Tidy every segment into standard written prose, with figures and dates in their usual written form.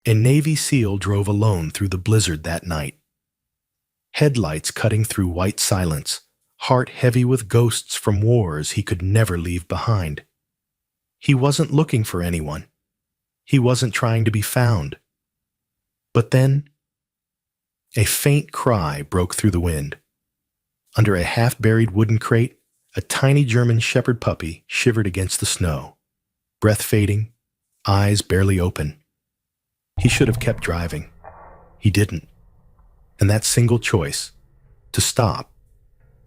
A Navy SEAL drove alone through the blizzard that night. Headlights cutting through white silence, heart heavy with ghosts from wars he could never leave behind. He wasn't looking for anyone. He wasn't trying to be found. But then, a faint cry broke through the wind. Under a half-buried wooden crate, a tiny German shepherd puppy shivered against the snow, breath fading, eyes barely open. He should have kept driving. He didn't. And that single choice, to stop,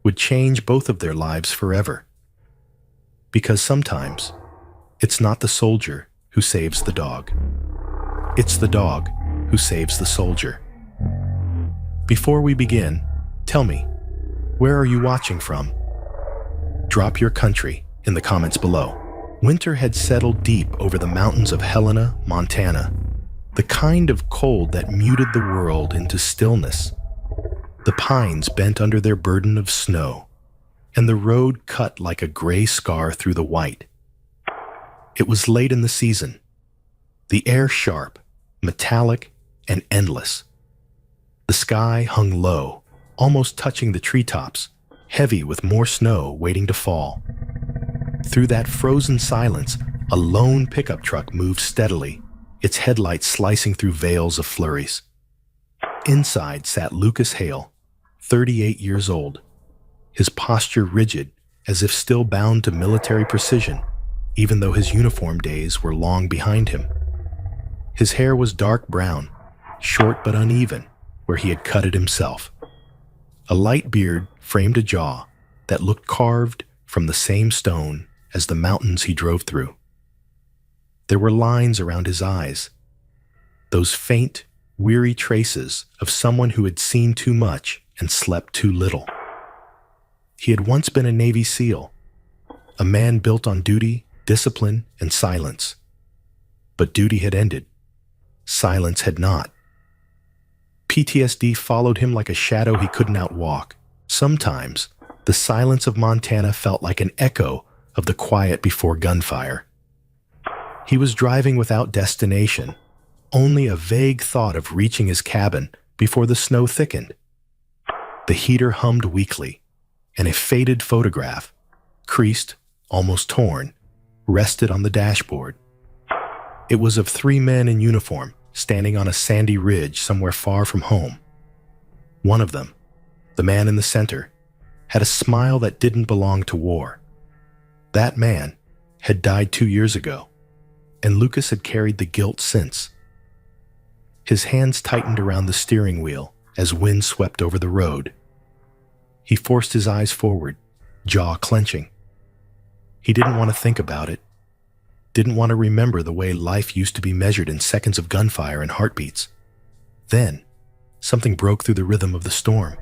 would change both of their lives forever. Because sometimes, it's not the soldier who saves the dog. It's the dog who saves the soldier. Before we begin, tell me, where are you watching from? Drop your country in the comments below. Winter had settled deep over the mountains of Helena, Montana, the kind of cold that muted the world into stillness. The pines bent under their burden of snow, and the road cut like a gray scar through the white. It was late in the season, the air sharp, metallic, and endless. The sky hung low, almost touching the treetops, heavy with more snow waiting to fall. Through that frozen silence, a lone pickup truck moved steadily, its headlights slicing through veils of flurries. Inside sat Lucas Hale, 38 years old, his posture rigid as if still bound to military precision, even though his uniform days were long behind him. His hair was dark brown, short but uneven, where he had cut it himself. A light beard framed a jaw that looked carved from the same stone as the mountains he drove through. There were lines around his eyes, those faint, weary traces of someone who had seen too much and slept too little. He had once been a Navy SEAL, a man built on duty, discipline, and silence. But duty had ended. Silence had not. PTSD followed him like a shadow he couldn't outwalk. Sometimes, the silence of Montana felt like an echo of the quiet before gunfire. He was driving without destination, only a vague thought of reaching his cabin before the snow thickened. The heater hummed weakly, and a faded photograph, creased, almost torn, rested on the dashboard. It was of 3 men in uniform standing on a sandy ridge somewhere far from home. One of them, the man in the center, had a smile that didn't belong to war. That man had died 2 years ago, and Lucas had carried the guilt since. His hands tightened around the steering wheel as wind swept over the road. He forced his eyes forward, jaw clenching. He didn't want to think about it, didn't want to remember the way life used to be measured in seconds of gunfire and heartbeats. Then, something broke through the rhythm of the storm.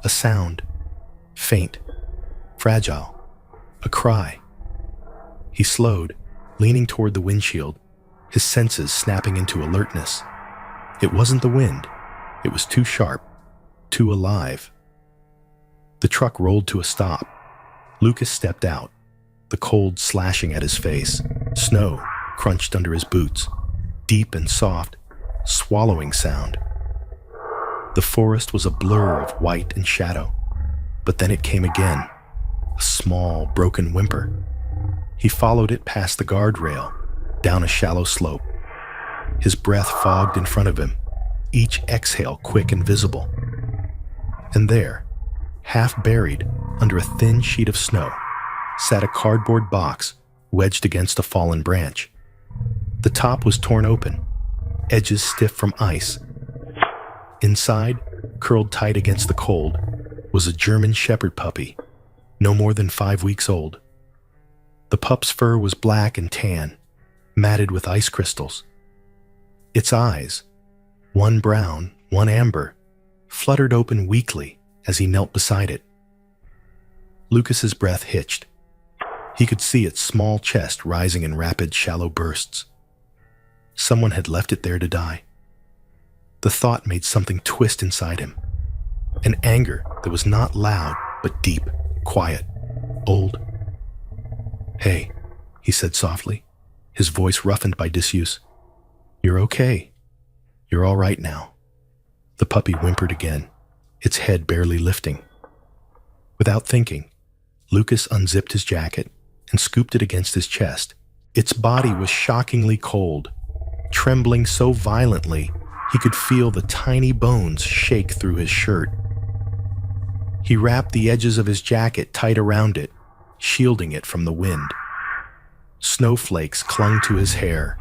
A sound, faint, fragile, a cry. He slowed, leaning toward the windshield, his senses snapping into alertness. It wasn't the wind. It was too sharp, too alive. The truck rolled to a stop. Lucas stepped out, the cold slashing at his face. Snow crunched under his boots, deep and soft, swallowing sound. The forest was a blur of white and shadow, but then it came again, a small, broken whimper. He followed it past the guardrail, down a shallow slope. His breath fogged in front of him, each exhale quick and visible. And there, half buried under a thin sheet of snow, sat a cardboard box wedged against a fallen branch. The top was torn open, edges stiff from ice. Inside, curled tight against the cold, was a German shepherd puppy, no more than 5 weeks old. The pup's fur was black and tan, matted with ice crystals. Its eyes, one brown, one amber, fluttered open weakly as he knelt beside it. Lucas's breath hitched. He could see its small chest rising in rapid, shallow bursts. Someone had left it there to die. The thought made something twist inside him. An anger that was not loud, but deep, quiet, old. "Hey," he said softly, his voice roughened by disuse. "You're okay. You're all right now." The puppy whimpered again, its head barely lifting. Without thinking, Lucas unzipped his jacket and scooped it against his chest. Its body was shockingly cold, trembling so violently he could feel the tiny bones shake through his shirt. He wrapped the edges of his jacket tight around it, shielding it from the wind. Snowflakes clung to his hair,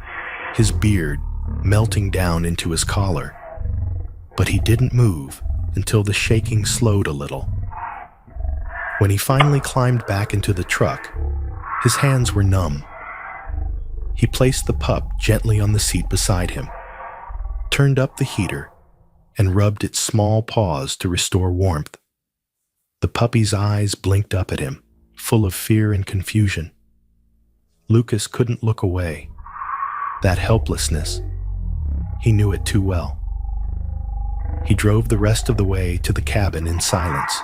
his beard melting down into his collar. But he didn't move until the shaking slowed a little. When he finally climbed back into the truck, his hands were numb. He placed the pup gently on the seat beside him, turned up the heater, and rubbed its small paws to restore warmth. The puppy's eyes blinked up at him, full of fear and confusion. Lucas couldn't look away. That helplessness, he knew it too well. He drove the rest of the way to the cabin in silence.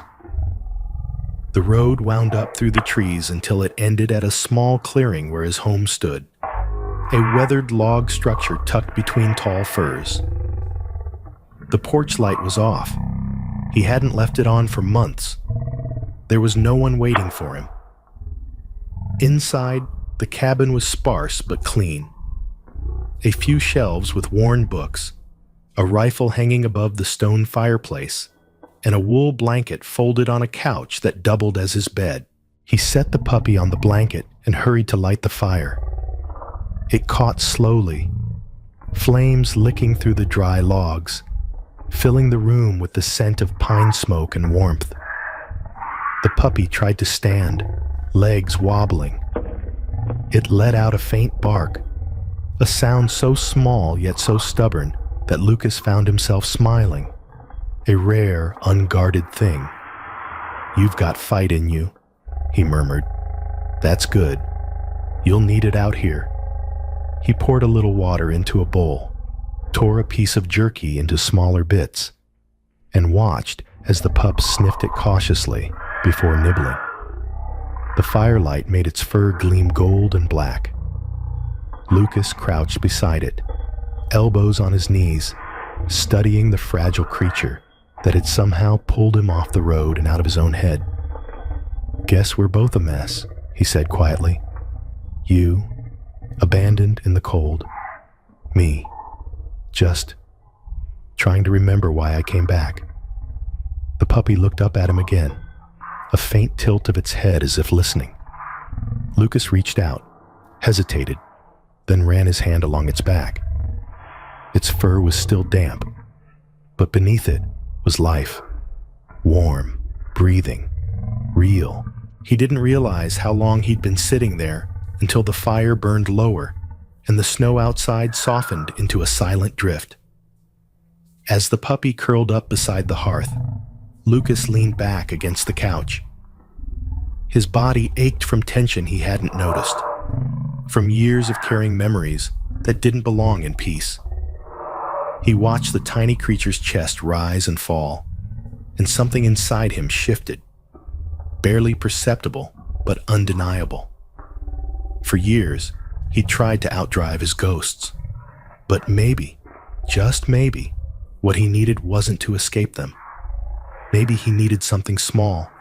The road wound up through the trees until it ended at a small clearing where his home stood, a weathered log structure tucked between tall firs. The porch light was off. He hadn't left it on for months. There was no one waiting for him. Inside, the cabin was sparse but clean. A few shelves with worn books, a rifle hanging above the stone fireplace, and a wool blanket folded on a couch that doubled as his bed. He set the puppy on the blanket and hurried to light the fire. It caught slowly, flames licking through the dry logs, filling the room with the scent of pine smoke and warmth. The puppy tried to stand, legs wobbling. It let out a faint bark, a sound so small yet so stubborn that Lucas found himself smiling. A rare, unguarded thing. "You've got fight in you," he murmured. "That's good. You'll need it out here." He poured a little water into a bowl, tore a piece of jerky into smaller bits, and watched as the pup sniffed it cautiously before nibbling. The firelight made its fur gleam gold and black. Lucas crouched beside it, elbows on his knees, studying the fragile creature that had somehow pulled him off the road and out of his own head. "Guess we're both a mess," he said quietly. "You, abandoned in the cold. Me, just trying to remember why I came back." The puppy looked up at him again, a faint tilt of its head as if listening. Lucas reached out, hesitated, then ran his hand along its back. Its fur was still damp, but beneath it was life. Warm, breathing, real. He didn't realize how long he'd been sitting there until the fire burned lower and the snow outside softened into a silent drift. As the puppy curled up beside the hearth, Lucas leaned back against the couch. His body ached from tension he hadn't noticed, from years of carrying memories that didn't belong in peace. He watched the tiny creature's chest rise and fall, and something inside him shifted, barely perceptible but undeniable. For years, he'd tried to outdrive his ghosts, but maybe, just maybe, what he needed wasn't to escape them. Maybe he needed something small,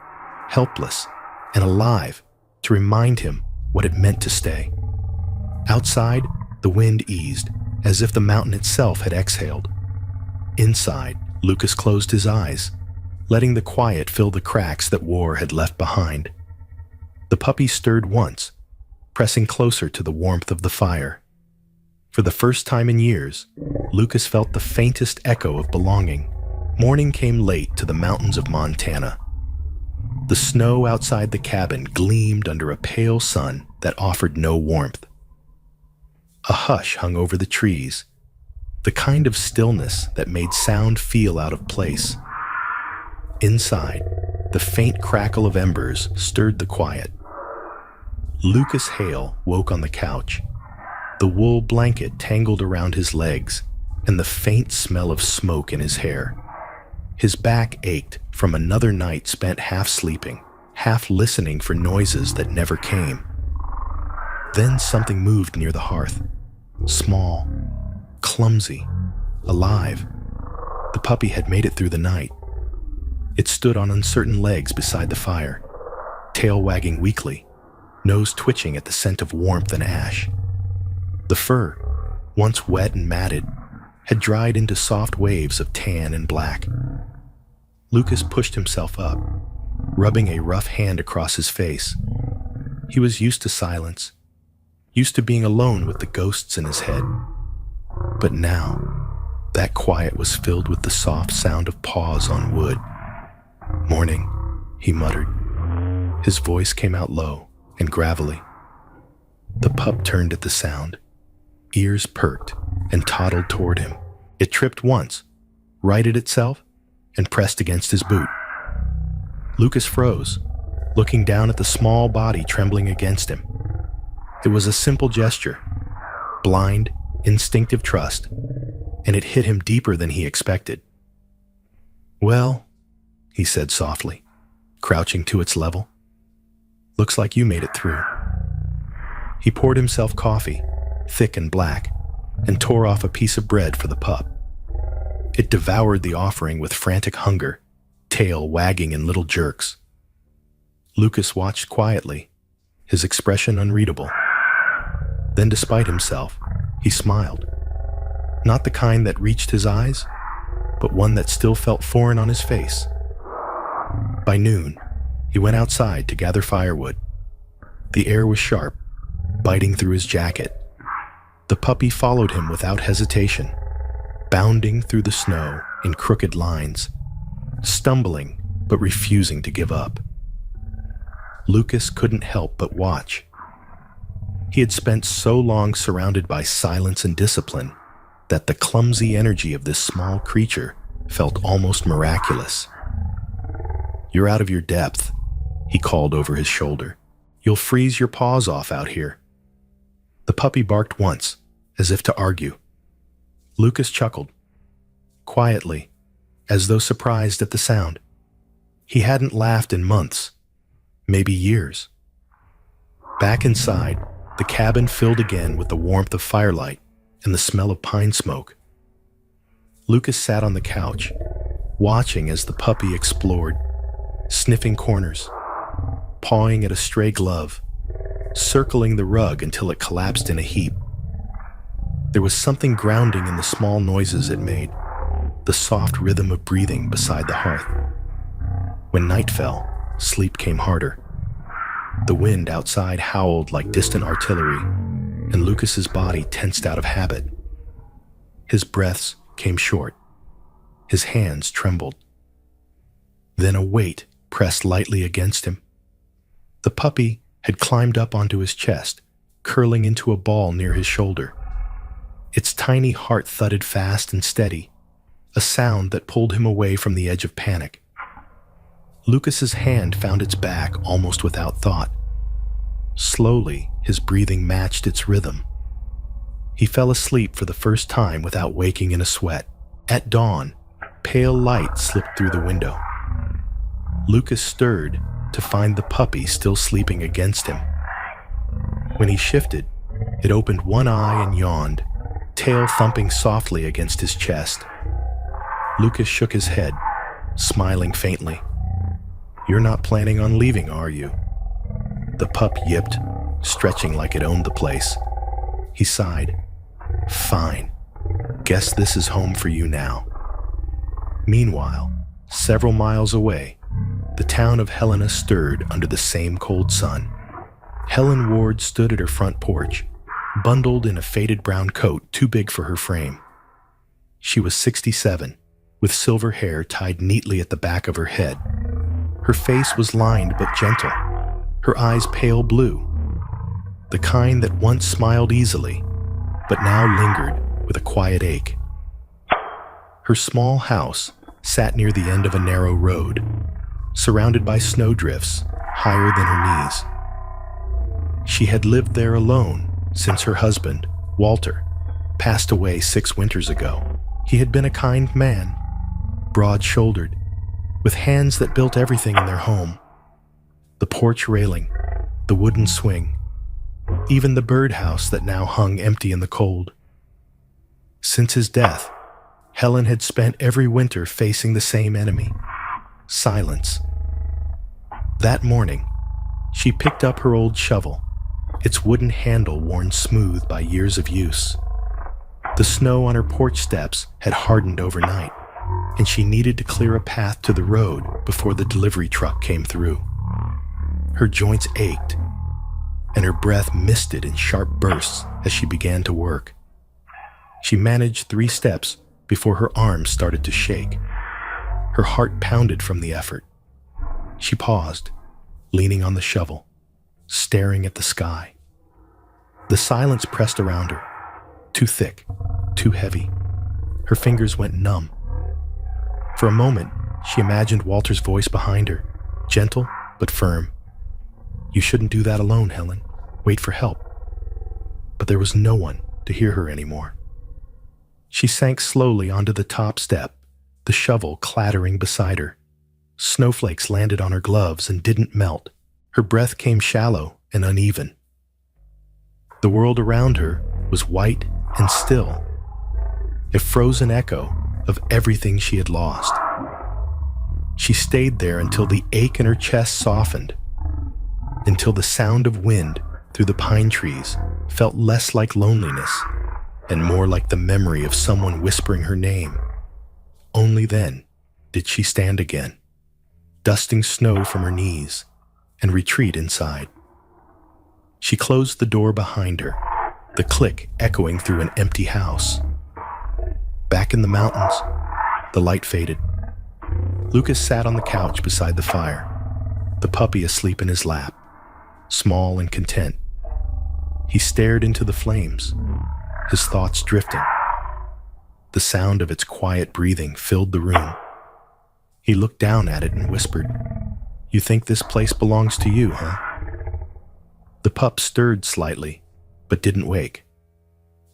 helpless, and alive to remind him what it meant to stay. Outside, the wind eased, as if the mountain itself had exhaled. Inside, Lucas closed his eyes, letting the quiet fill the cracks that war had left behind. The puppy stirred once, pressing closer to the warmth of the fire. For the first time in years, Lucas felt the faintest echo of belonging. Morning came late to the mountains of Montana. The snow outside the cabin gleamed under a pale sun that offered no warmth. A hush hung over the trees, the kind of stillness that made sound feel out of place. Inside, the faint crackle of embers stirred the quiet. Lucas Hale woke on the couch, the wool blanket tangled around his legs, and the faint smell of smoke in his hair. His back ached from another night spent half sleeping, half listening for noises that never came. Then something moved near the hearth, small, clumsy, alive. The puppy had made it through the night. It stood on uncertain legs beside the fire, tail wagging weakly, nose twitching at the scent of warmth and ash. The fur, once wet and matted, had dried into soft waves of tan and black. Lucas pushed himself up, rubbing a rough hand across his face. He was used to silence, used to being alone with the ghosts in his head. But now, that quiet was filled with the soft sound of paws on wood. "Morning," he muttered. His voice came out low and gravelly. The pup turned at the sound, ears perked, and toddled toward him. It tripped once, righted itself, and pressed against his boot. Lucas froze, looking down at the small body trembling against him. It was a simple gesture, blind, instinctive trust, and it hit him deeper than he expected. "Well," he said softly, crouching to its level, "looks like you made it through." He poured himself coffee, thick and black, and tore off a piece of bread for the pup. It devoured the offering with frantic hunger, tail wagging in little jerks. Lucas watched quietly, his expression unreadable. Then, despite himself, he smiled. Not the kind that reached his eyes, but one that still felt foreign on his face. By noon, he went outside to gather firewood. The air was sharp, biting through his jacket. The puppy followed him without hesitation, bounding through the snow in crooked lines, stumbling but refusing to give up. Lucas couldn't help but watch. He had spent so long surrounded by silence and discipline that the clumsy energy of this small creature felt almost miraculous. "You're out of your depth," he called over his shoulder. "You'll freeze your paws off out here." The puppy barked once, as if to argue. Lucas chuckled, quietly, as though surprised at the sound. He hadn't laughed in months, maybe years. Back inside, the cabin filled again with the warmth of firelight and the smell of pine smoke. Lucas sat on the couch, watching as the puppy explored, sniffing corners, pawing at a stray glove, circling the rug until it collapsed in a heap. There was something grounding in the small noises it made, the soft rhythm of breathing beside the hearth. When night fell, sleep came harder. The wind outside howled like distant artillery, and Lucas's body tensed out of habit. His breaths came short. His hands trembled. Then a weight pressed lightly against him. The puppy had climbed up onto his chest, curling into a ball near his shoulder. Its tiny heart thudded fast and steady, a sound that pulled him away from the edge of panic. Lucas's hand found its back almost without thought. Slowly, his breathing matched its rhythm. He fell asleep for the first time without waking in a sweat. At dawn, pale light slipped through the window. Lucas stirred to find the puppy still sleeping against him. When he shifted, it opened one eye and yawned, tail thumping softly against his chest. Lucas shook his head, smiling faintly. "You're not planning on leaving, are you?" The pup yipped, stretching like it owned the place. He sighed. "Fine. Guess this is home for you now." Meanwhile, several miles away, the town of Helena stirred under the same cold sun. Helen Ward stood at her front porch, bundled in a faded brown coat too big for her frame. She was 67, with silver hair tied neatly at the back of her head. Her face was lined but gentle, her eyes pale blue, the kind that once smiled easily, but now lingered with a quiet ache. Her small house sat near the end of a narrow road, surrounded by snowdrifts higher than her knees. She had lived there alone since her husband, Walter, passed away 6 winters ago. He had been a kind man, broad-shouldered, with hands that built everything in their home. The porch railing, the wooden swing, even the birdhouse that now hung empty in the cold. Since his death, Helen had spent every winter facing the same enemy: silence. That morning, she picked up her old shovel, its wooden handle worn smooth by years of use. The snow on her porch steps had hardened overnight, and she needed to clear a path to the road before the delivery truck came through. Her joints ached, and her breath misted in sharp bursts as she began to work. She managed 3 steps before her arms started to shake. Her heart pounded from the effort. She paused, leaning on the shovel, staring at the sky. The silence pressed around her, too thick, too heavy. Her fingers went numb. For a moment, she imagined Walter's voice behind her, gentle but firm. "You shouldn't do that alone, Helen. Wait for help." But there was no one to hear her anymore. She sank slowly onto the top step, the shovel clattering beside her. Snowflakes landed on her gloves and didn't melt. Her breath came shallow and uneven. The world around her was white and still, a frozen echo of everything she had lost. She stayed there until the ache in her chest softened, until the sound of wind through the pine trees felt less like loneliness and more like the memory of someone whispering her name. Only then did she stand again, dusting snow from her knees, and retreat inside. She closed the door behind her, the click echoing through an empty house. Back in the mountains, the light faded. Lucas sat on the couch beside the fire, the puppy asleep in his lap, small and content. He stared into the flames, his thoughts drifting. The sound of its quiet breathing filled the room. He looked down at it and whispered, "You think this place belongs to you, huh?" The pup stirred slightly, but didn't wake.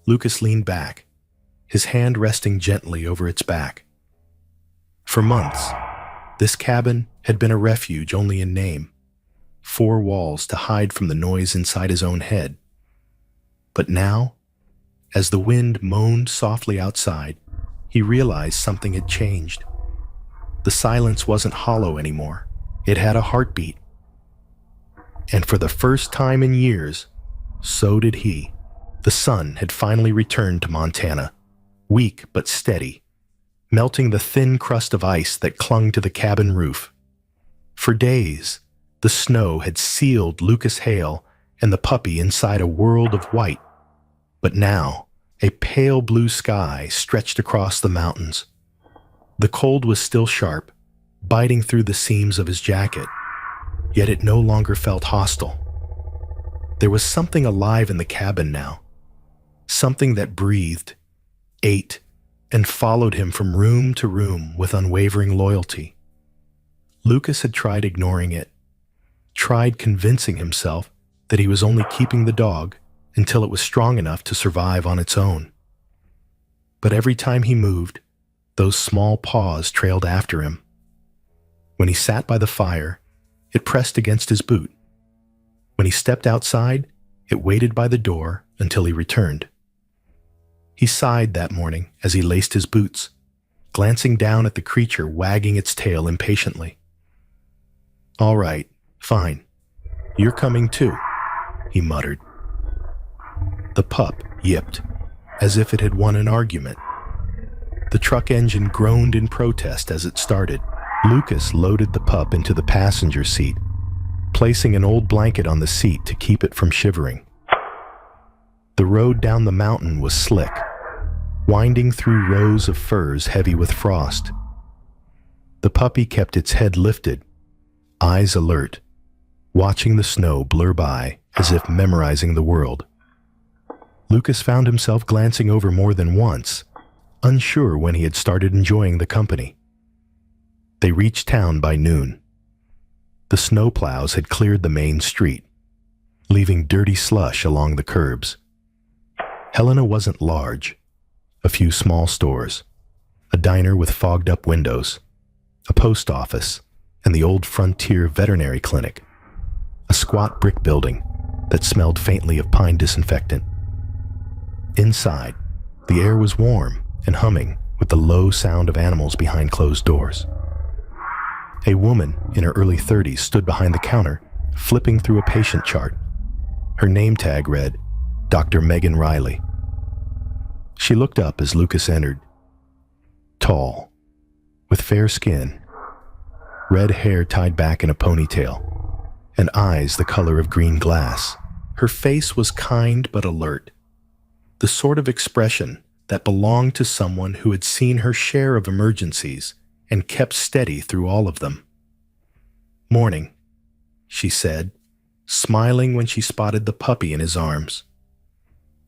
Lucas leaned back, his hand resting gently over its back. For months, this cabin had been a refuge only in name, 4 walls to hide from the noise inside his own head. But now, as the wind moaned softly outside, he realized something had changed. The silence wasn't hollow anymore. It had a heartbeat. And for the first time in years, so did he. The sun had finally returned to Montana, weak but steady, melting the thin crust of ice that clung to the cabin roof. For days, the snow had sealed Lucas Hale and the puppy inside a world of white. But now, a pale blue sky stretched across the mountains. The cold was still sharp, biting through the seams of his jacket, yet it no longer felt hostile. There was something alive in the cabin now, something that breathed, ate, and followed him from room to room with unwavering loyalty. Lucas had tried ignoring it, tried convincing himself that he was only keeping the dog until it was strong enough to survive on its own. But every time he moved, those small paws trailed after him. When he sat by the fire, it pressed against his boot. When he stepped outside, it waited by the door until he returned. He sighed that morning as he laced his boots, glancing down at the creature wagging its tail impatiently. "All right, fine. You're coming too," he muttered. The pup yipped, as if it had won an argument. The truck engine groaned in protest as it started. Lucas loaded the pup into the passenger seat, placing an old blanket on the seat to keep it from shivering. The road down the mountain was slick, winding through rows of firs heavy with frost. The puppy kept its head lifted, eyes alert, watching the snow blur by as if memorizing the world. Lucas found himself glancing over more than once, unsure when he had started enjoying the company. They reached town by noon. The snowplows had cleared the main street, leaving dirty slush along the curbs. Helena wasn't large. A few small stores, a diner with fogged-up windows, a post office, and the old Frontier Veterinary Clinic, a squat brick building that smelled faintly of pine disinfectant. Inside, the air was warm and humming with the low sound of animals behind closed doors. A woman in her early 30s stood behind the counter, flipping through a patient chart. Her name tag read, Dr. Megan Riley. She looked up as Lucas entered. Tall, with fair skin, red hair tied back in a ponytail, and eyes the color of green glass. Her face was kind but alert, the sort of expression that belonged to someone who had seen her share of emergencies and kept steady through all of them. "Morning," she said, smiling when she spotted the puppy in his arms.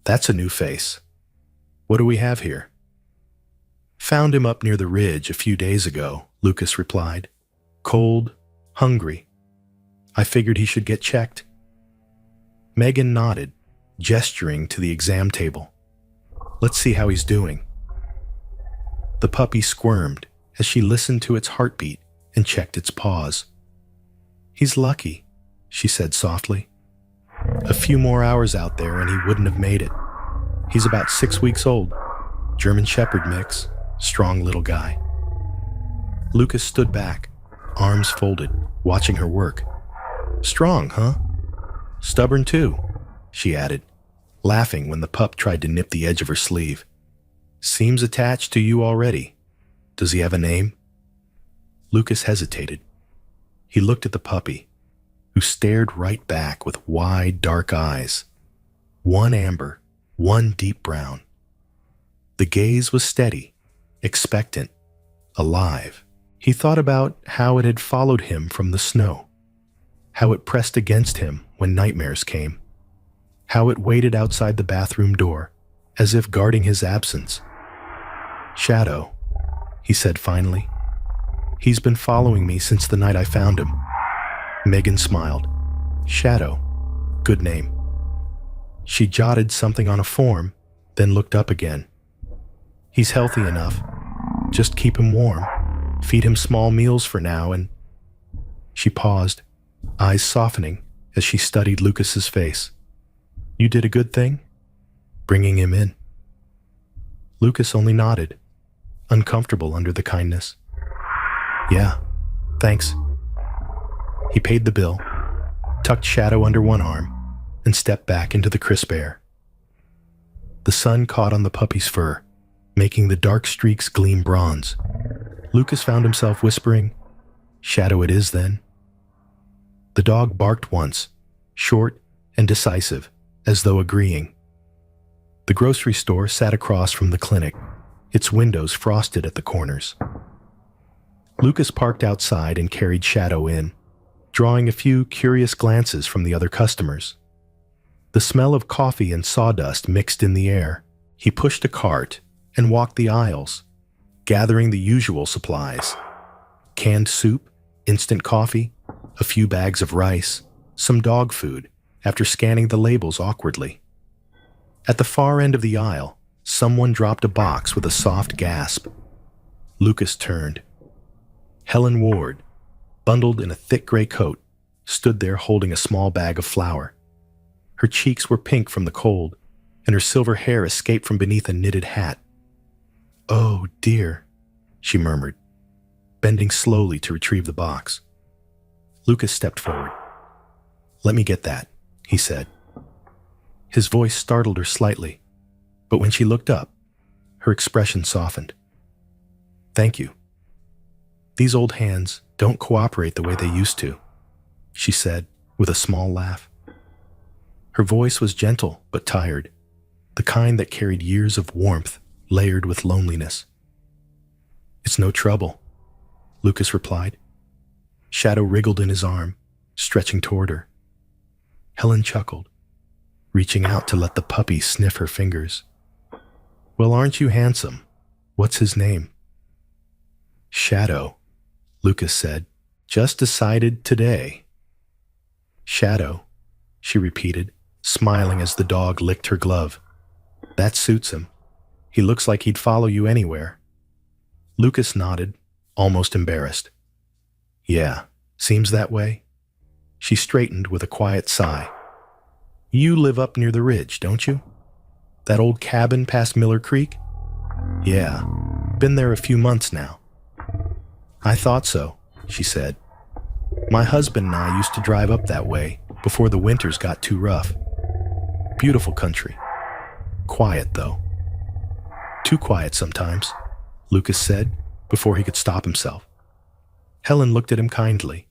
"That's a new face. What do we have here?" "Found him up near the ridge a few days ago," Lucas replied. "Cold, hungry. I figured he should get checked." Megan nodded, gesturing to the exam table. "Let's see how he's doing." The puppy squirmed as she listened to its heartbeat and checked its paws. "He's lucky," she said softly. "A few more hours out there and he wouldn't have made it. He's about 6 weeks old. German Shepherd mix. Strong little guy." Lucas stood back, arms folded, watching her work. "Strong, huh? Stubborn too," she added, laughing when the pup tried to nip the edge of her sleeve. "Seems attached to you already. Does he have a name?" Lucas hesitated. He looked at the puppy, who stared right back with wide, dark eyes. One amber, one deep brown. The gaze was steady, expectant, alive. He thought about how it had followed him from the snow, how it pressed against him when nightmares came, how it waited outside the bathroom door, as if guarding his absence. "Shadow," he said finally. "He's been following me since the night I found him." Megan smiled. "Shadow. Good name." She jotted something on a form, then looked up again. "He's healthy enough. Just keep him warm. Feed him small meals for now and—" She paused, eyes softening as she studied Lucas's face. "You did a good thing? Bringing him in." Lucas only nodded, uncomfortable under the kindness. "Yeah, thanks." He paid the bill, tucked Shadow under one arm, and stepped back into the crisp air. The sun caught on the puppy's fur, making the dark streaks gleam bronze. Lucas found himself whispering, "Shadow it is then." The dog barked once, short and decisive, as though agreeing. The grocery store sat across from the clinic, its windows frosted at the corners. Lucas parked outside and carried Shadow in, drawing a few curious glances from the other customers. The smell of coffee and sawdust mixed in the air. He pushed a cart and walked the aisles, gathering the usual supplies: canned soup, instant coffee, a few bags of rice, some dog food, after scanning the labels awkwardly. At the far end of the aisle, someone dropped a box with a soft gasp. Lucas turned. Helen Ward, bundled in a thick gray coat, stood there holding a small bag of flour. Her cheeks were pink from the cold, and her silver hair escaped from beneath a knitted hat. "Oh, dear," she murmured, bending slowly to retrieve the box. Lucas stepped forward. "Let me get that," he said. His voice startled her slightly, but when she looked up, her expression softened. "Thank you. These old hands don't cooperate the way they used to," she said with a small laugh. Her voice was gentle but tired, the kind that carried years of warmth layered with loneliness. "It's no trouble," Lucas replied. Shadow wriggled in his arm, stretching toward her. Helen chuckled, reaching out to let the puppy sniff her fingers. "Well, aren't you handsome? What's his name?" "Shadow," Lucas said. "Just decided today." "Shadow," she repeated, smiling as the dog licked her glove. "That suits him. He looks like he'd follow you anywhere." Lucas nodded, almost embarrassed. "Yeah, seems that way." She straightened with a quiet sigh. "You live up near the ridge, don't you? That old cabin past Miller Creek?" "Yeah, Been there a few months now. I thought so, she said. My husband and I used to drive up that way before the winters got too rough. Beautiful country. Quiet, though. Too quiet sometimes, Lucas said before he could stop himself. Helen looked at him kindly,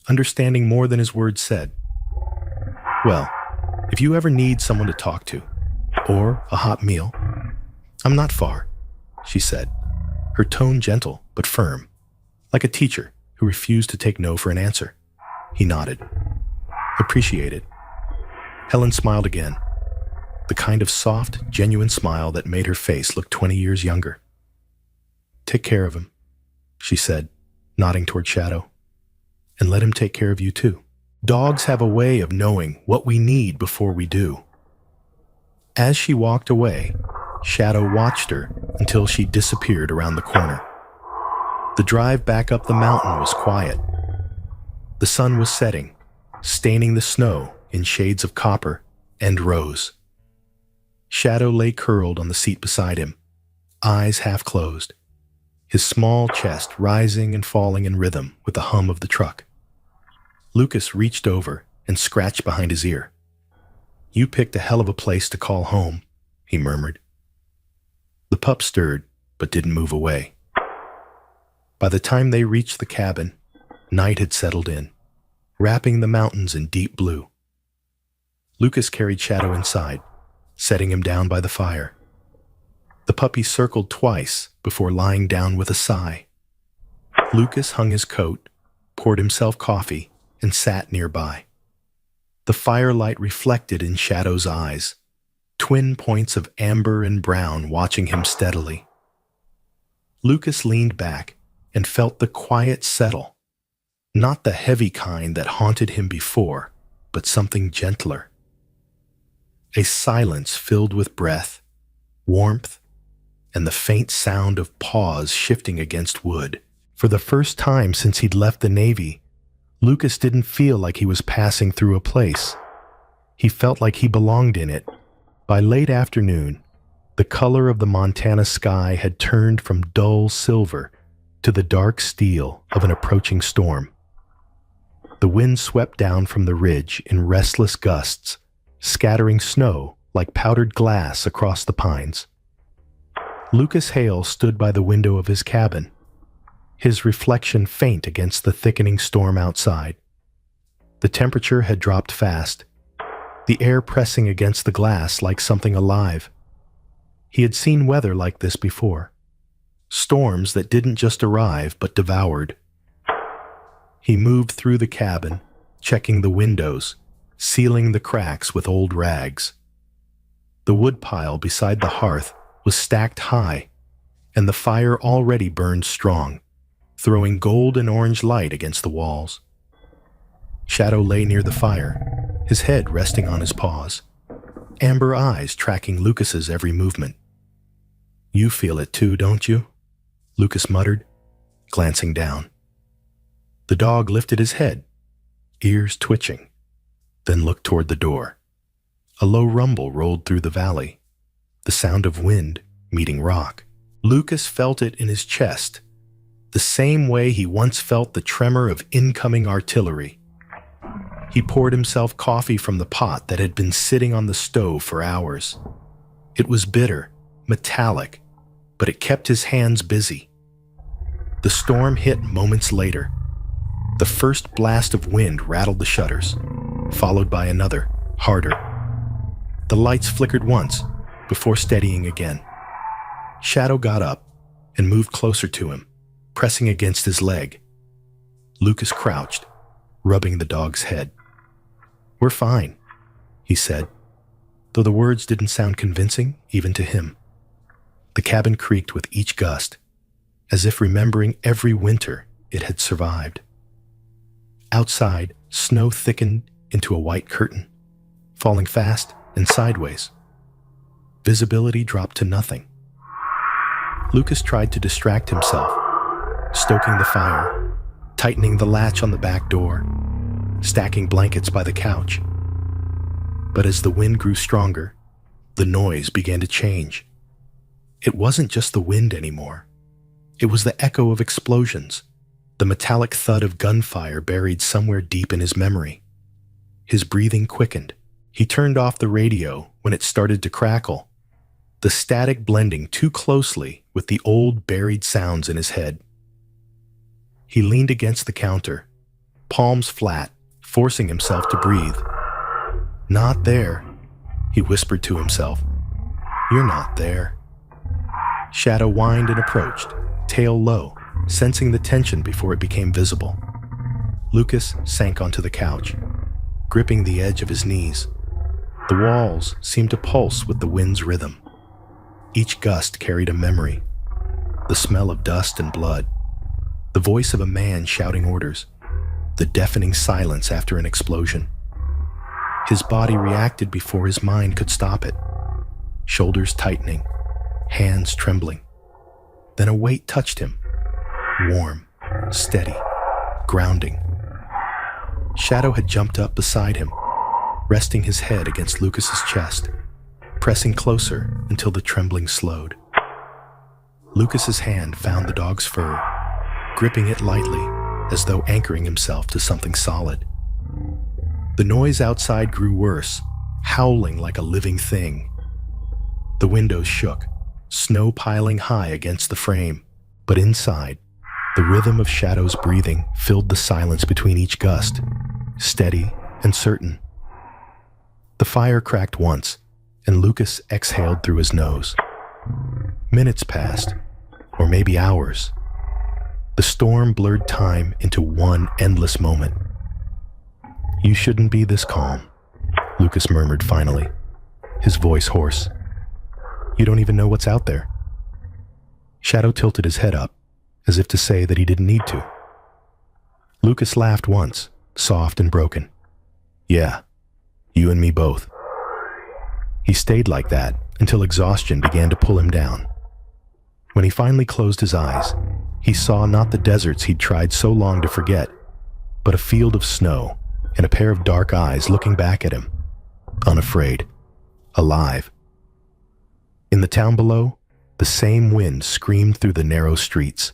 understanding more than his words said. Well, if you ever need someone to talk to, or a hot meal, I'm not far, she said, her tone gentle but firm, like a teacher who refused to take no for an answer. He nodded. Appreciate it. Helen smiled again, the kind of soft, genuine smile that made her face look 20 years younger. Take care of him, she said, nodding toward Shadow, and let him take care of you too. Dogs have a way of knowing what we need before we do. As she walked away, Shadow watched her until she disappeared around the corner. The drive back up the mountain was quiet. The sun was setting, staining the snow in shades of copper and rose. Shadow lay curled on the seat beside him, eyes half closed, his small chest rising and falling in rhythm with the hum of the truck. Lucas reached over and scratched behind his ear. You picked a hell of a place to call home, he murmured. The pup stirred, but didn't move away. By the time they reached the cabin, night had settled in, wrapping the mountains in deep blue. Lucas carried Shadow inside, setting him down by the fire. The puppy circled twice before lying down with a sigh. Lucas hung his coat, poured himself coffee, and sat nearby. The firelight reflected in Shadow's eyes, twin points of amber and brown watching him steadily. Lucas leaned back and felt the quiet settle, not the heavy kind that haunted him before, but something gentler. A silence filled with breath, warmth, and the faint sound of paws shifting against wood. For the first time since he'd left the Navy, Lucas didn't feel like he was passing through a place. He felt like he belonged in it. By late afternoon, the color of the Montana sky had turned from dull silver to the dark steel of an approaching storm. The wind swept down from the ridge in restless gusts, scattering snow like powdered glass across the pines. Lucas Hale stood by the window of his cabin, his reflection faint against the thickening storm outside. The temperature had dropped fast, the air pressing against the glass like something alive. He had seen weather like this before, storms that didn't just arrive but devoured. He moved through the cabin, checking the windows, sealing the cracks with old rags. The woodpile beside the hearth was stacked high, and the fire already burned strong, throwing gold and orange light against the walls. Shadow lay near the fire, his head resting on his paws, amber eyes tracking Lucas's every movement. You feel it too, don't you? Lucas muttered, glancing down. The dog lifted his head, ears twitching, then looked toward the door. A low rumble rolled through the valley, the sound of wind meeting rock. Lucas felt it in his chest, the same way he once felt the tremor of incoming artillery. He poured himself coffee from the pot that had been sitting on the stove for hours. It was bitter, metallic, but it kept his hands busy. The storm hit moments later. The first blast of wind rattled the shutters, followed by another, harder. The lights flickered once, before steadying again. Shadow got up and moved closer to him, pressing against his leg. Lucas crouched, rubbing the dog's head. We're fine, he said, though the words didn't sound convincing even to him. The cabin creaked with each gust, as if remembering every winter it had survived. Outside, snow thickened into a white curtain, falling fast and sideways. Visibility dropped to nothing. Lucas tried to distract himself, stoking the fire, tightening the latch on the back door, stacking blankets by the couch. But as the wind grew stronger, the noise began to change. It wasn't just the wind anymore. It was the echo of explosions, the metallic thud of gunfire buried somewhere deep in his memory. His breathing quickened. He turned off the radio when it started to crackle, the static blending too closely with the old buried sounds in his head. He leaned against the counter, palms flat, forcing himself to breathe. "Not there," he whispered to himself. "You're not there." Shadow whined and approached, tail low, sensing the tension before it became visible. Lucas sank onto the couch, gripping the edge of his knees. The walls seemed to pulse with the wind's rhythm. Each gust carried a memory, the smell of dust and blood, the voice of a man shouting orders, the deafening silence after an explosion. His body reacted before his mind could stop it, shoulders tightening, hands trembling. Then a weight touched him, warm, steady, grounding. Shadow had jumped up beside him, resting his head against Lucas's chest, pressing closer until the trembling slowed. Lucas's hand found the dog's fur, gripping it lightly as though anchoring himself to something solid. The noise outside grew worse, howling like a living thing. The windows shook, snow piling high against the frame, but inside, the rhythm of Shadow's breathing filled the silence between each gust, steady and certain. The fire cracked once, and Lucas exhaled through his nose. Minutes passed, or maybe hours. The storm blurred time into one endless moment. "You shouldn't be this calm," Lucas murmured finally, his voice hoarse. "You don't even know what's out there." Shadow tilted his head up, as if to say that he didn't need to. Lucas laughed once, soft and broken. "Yeah, you and me both." He stayed like that until exhaustion began to pull him down. When he finally closed his eyes, he saw not the deserts he'd tried so long to forget, but a field of snow and a pair of dark eyes looking back at him, unafraid, alive. In the town below, the same wind screamed through the narrow streets.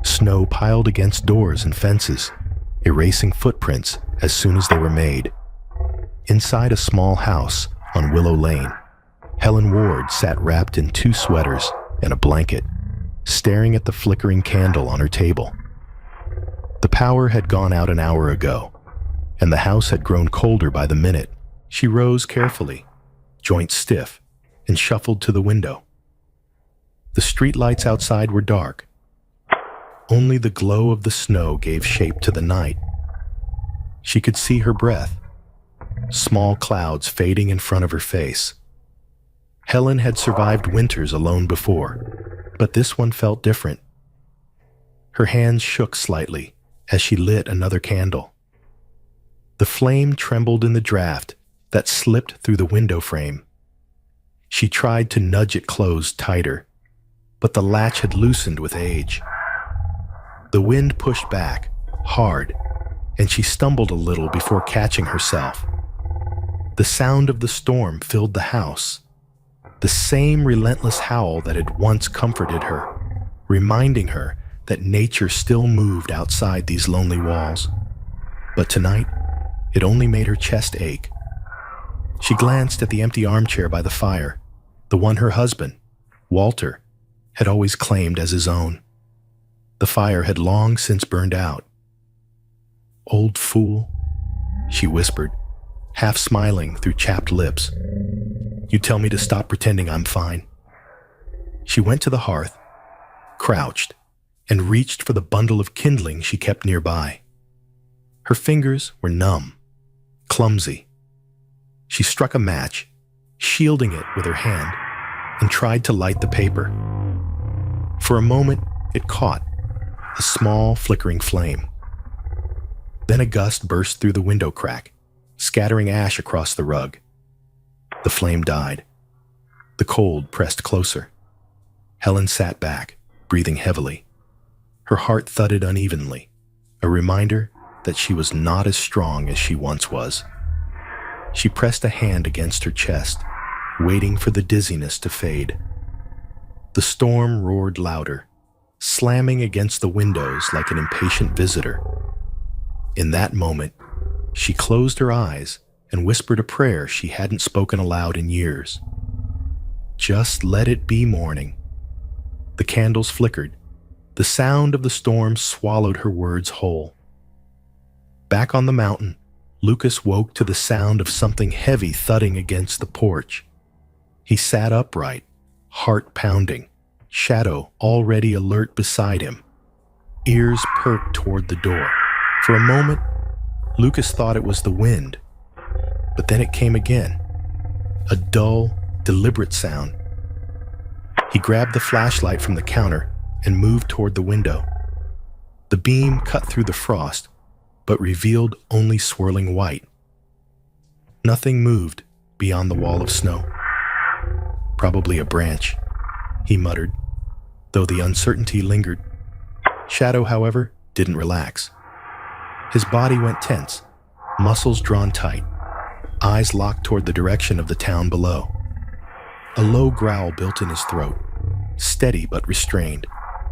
Snow piled against doors and fences, erasing footprints as soon as they were made. Inside a small house on Willow Lane, Helen Ward sat wrapped in 2 sweaters and a blanket, staring at the flickering candle on her table. The power had gone out an hour ago, and the house had grown colder by the minute. She rose carefully, joints stiff, and shuffled to the window. The streetlights outside were dark. Only the glow of the snow gave shape to the night. She could see her breath, small clouds fading in front of her face. Helen had survived winters alone before, but this one felt different. Her hands shook slightly as she lit another candle. The flame trembled in the draft that slipped through the window frame. She tried to nudge it closed tighter, but the latch had loosened with age. The wind pushed back, hard, and she stumbled a little before catching herself. The sound of the storm filled the house, the same relentless howl that had once comforted her, reminding her that nature still moved outside these lonely walls. But tonight, it only made her chest ache. She glanced at the empty armchair by the fire, the one her husband, Walter, had always claimed as his own. The fire had long since burned out. "Old fool," she whispered, half smiling through chapped lips. "You tell me to stop pretending I'm fine." She went to the hearth, crouched, and reached for the bundle of kindling she kept nearby. Her fingers were numb, clumsy. She struck a match, shielding it with her hand, and tried to light the paper. For a moment, it caught, a small, flickering flame. Then a gust burst through the window crack, scattering ash across the rug. The flame died. The cold pressed closer. Helen sat back, breathing heavily. Her heart thudded unevenly, a reminder that she was not as strong as she once was. She pressed a hand against her chest, waiting for the dizziness to fade. The storm roared louder, slamming against the windows like an impatient visitor. In that moment, she closed her eyes and whispered a prayer she hadn't spoken aloud in years. Just let it be morning. The candles flickered. The sound of the storm swallowed her words whole. Back on the mountain, Lucas woke to the sound of something heavy thudding against the porch. He sat upright, heart pounding, Shadow already alert beside him. Ears perked toward the door. For a moment, Lucas thought it was the wind, but then it came again. A dull, deliberate sound. He grabbed the flashlight from the counter and moved toward the window. The beam cut through the frost, but revealed only swirling white. Nothing moved beyond the wall of snow. Probably a branch, he muttered, though the uncertainty lingered. Shadow, however, didn't relax. His body went tense, muscles drawn tight, eyes locked toward the direction of the town below. A low growl built in his throat, steady but restrained,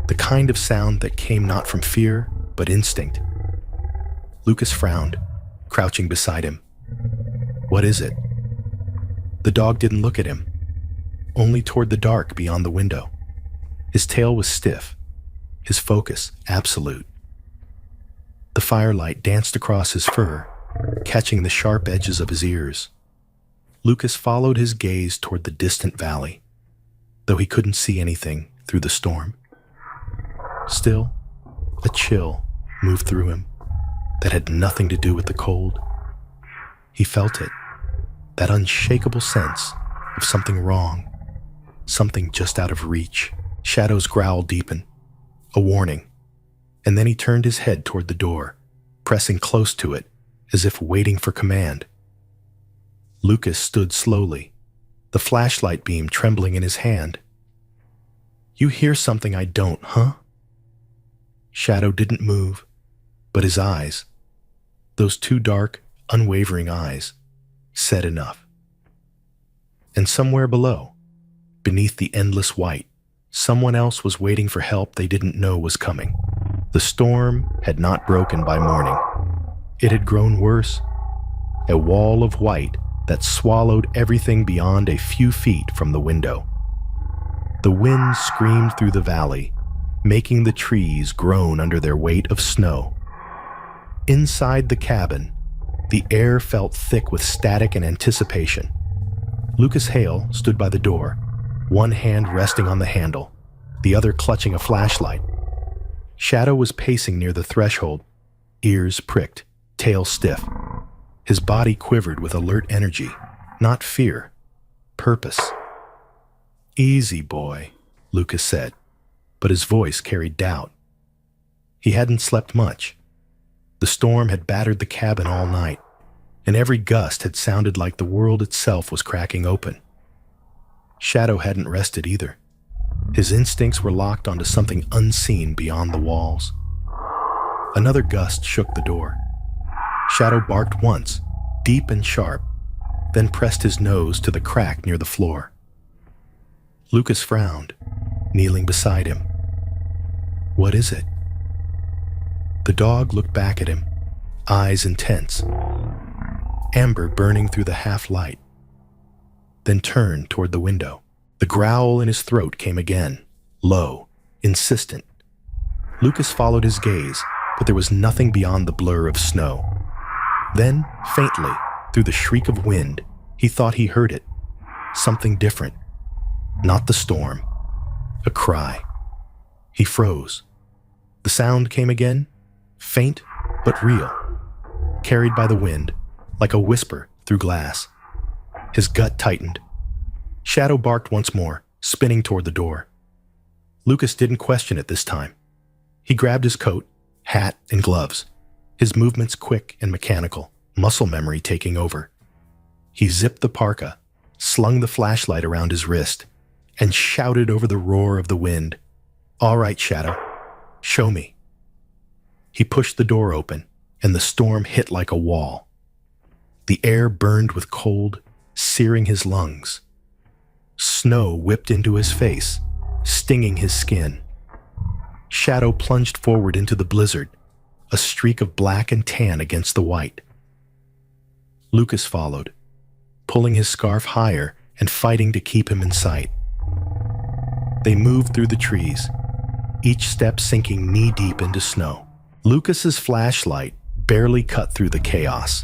the kind of sound that came not from fear, but instinct. Lucas frowned, crouching beside him. What is it? The dog didn't look at him, only toward the dark beyond the window. His tail was stiff, his focus absolute. The firelight danced across his fur, catching the sharp edges of his ears. Lucas followed his gaze toward the distant valley, though he couldn't see anything through the storm. Still, a chill moved through him that had nothing to do with the cold. He felt it, that unshakable sense of something wrong, something just out of reach. Shadow's growl deepened, a warning, and then he turned his head toward the door, pressing close to it as if waiting for command. Lucas stood slowly, the flashlight beam trembling in his hand. You hear something I don't, huh? Shadow didn't move, but his eyes, those two dark, unwavering eyes, said enough. And somewhere below, beneath the endless white, someone else was waiting for help they didn't know was coming. The storm had not broken by morning. It had grown worse, a wall of white that swallowed everything beyond a few feet from the window. The wind screamed through the valley, making the trees groan under their weight of snow. Inside the cabin, the air felt thick with static and anticipation. Lucas Hale stood by the door, one hand resting on the handle, the other clutching a flashlight. Shadow was pacing near the threshold, ears pricked, tail stiff. His body quivered with alert energy, not fear, purpose. Easy, boy, Lucas said, but his voice carried doubt. He hadn't slept much. The storm had battered the cabin all night, and every gust had sounded like the world itself was cracking open. Shadow hadn't rested either. His instincts were locked onto something unseen beyond the walls. Another gust shook the door. Shadow barked once, deep and sharp, then pressed his nose to the crack near the floor. Lucas frowned, kneeling beside him. What is it? The dog looked back at him, eyes intense, amber burning through the half-light, then turned toward the window. The growl in his throat came again, low, insistent. Lucas followed his gaze, but there was nothing beyond the blur of snow. Then, faintly, through the shriek of wind, he thought he heard it. Something different. Not the storm. A cry. He froze. The sound came again, faint but real, carried by the wind, like a whisper through glass. His gut tightened. Shadow barked once more, spinning toward the door. Lucas didn't question it this time. He grabbed his coat, hat, and gloves, his movements quick and mechanical, muscle memory taking over. He zipped the parka, slung the flashlight around his wrist, and shouted over the roar of the wind, "All right, Shadow, show me." He pushed the door open, and the storm hit like a wall. The air burned with cold, searing his lungs. Snow whipped into his face, stinging his skin. Shadow plunged forward into the blizzard, a streak of black and tan against the white. Lucas followed, pulling his scarf higher and fighting to keep him in sight. They moved through the trees, each step sinking knee-deep into snow. Lucas's flashlight barely cut through the chaos,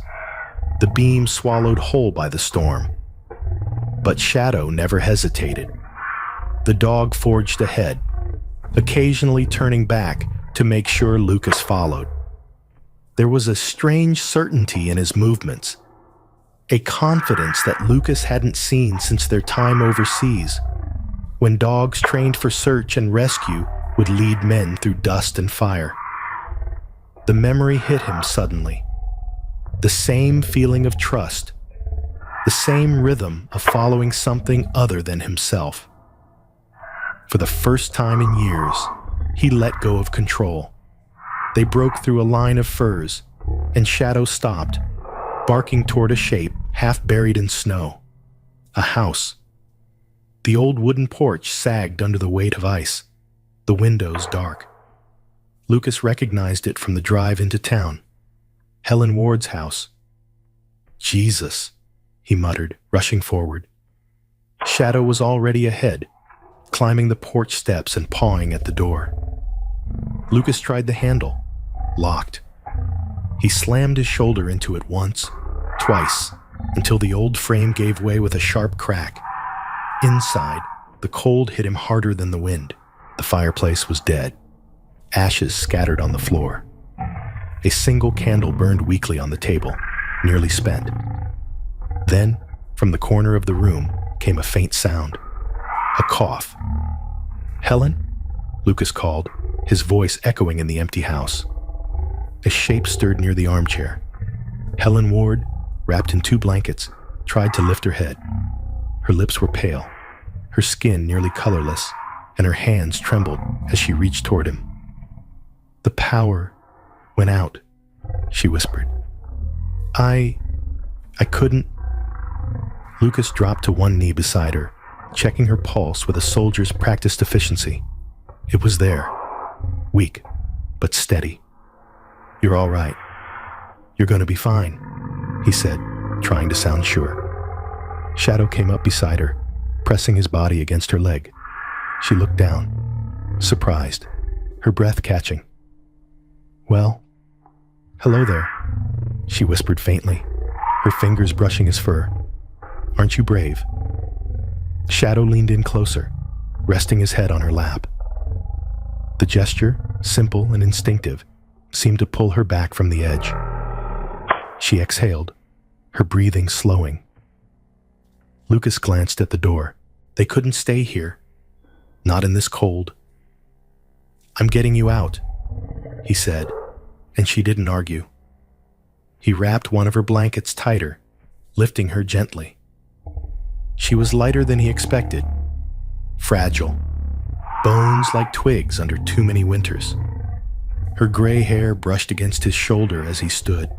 the beam swallowed whole by the storm. But Shadow never hesitated. The dog forged ahead, occasionally turning back to make sure Lucas followed. There was a strange certainty in his movements, a confidence that Lucas hadn't seen since their time overseas, when dogs trained for search and rescue would lead men through dust and fire. The memory hit him suddenly. The same feeling of trust, the same rhythm of following something other than himself. For the first time in years, he let go of control. They broke through a line of firs, and Shadow stopped, barking toward a shape half buried in snow. A house. The old wooden porch sagged under the weight of ice, the windows dark. Lucas recognized it from the drive into town. Helen Ward's house. Jesus, he muttered, rushing forward. Shadow was already ahead, climbing the porch steps and pawing at the door. Lucas tried the handle, locked. He slammed his shoulder into it once, twice, until the old frame gave way with a sharp crack. Inside, the cold hit him harder than the wind. The fireplace was dead, ashes scattered on the floor. A single candle burned weakly on the table, nearly spent. Then, from the corner of the room, came a faint sound. A cough. "Helen?" Lucas called, his voice echoing in the empty house. A shape stirred near the armchair. Helen Ward, wrapped in 2 blankets, tried to lift her head. Her lips were pale, her skin nearly colorless, and her hands trembled as she reached toward him. "The power went out," she whispered. I couldn't." Lucas dropped to one knee beside her, checking her pulse with a soldier's practiced efficiency. It was there, weak, but steady. "You're all right. You're going to be fine," he said, trying to sound sure. Shadow came up beside her, pressing his body against her leg. She looked down, surprised, her breath catching. "Well, hello there," she whispered faintly, her fingers brushing his fur. "Aren't you brave?" Shadow leaned in closer, resting his head on her lap. The gesture, simple and instinctive, seemed to pull her back from the edge. She exhaled, her breathing slowing. Lucas glanced at the door. They couldn't stay here. Not in this cold. "I'm getting you out," he said, and she didn't argue. He wrapped one of her blankets tighter, lifting her gently. She was lighter than he expected, fragile, bones like twigs under too many winters. Her gray hair brushed against his shoulder as he stood.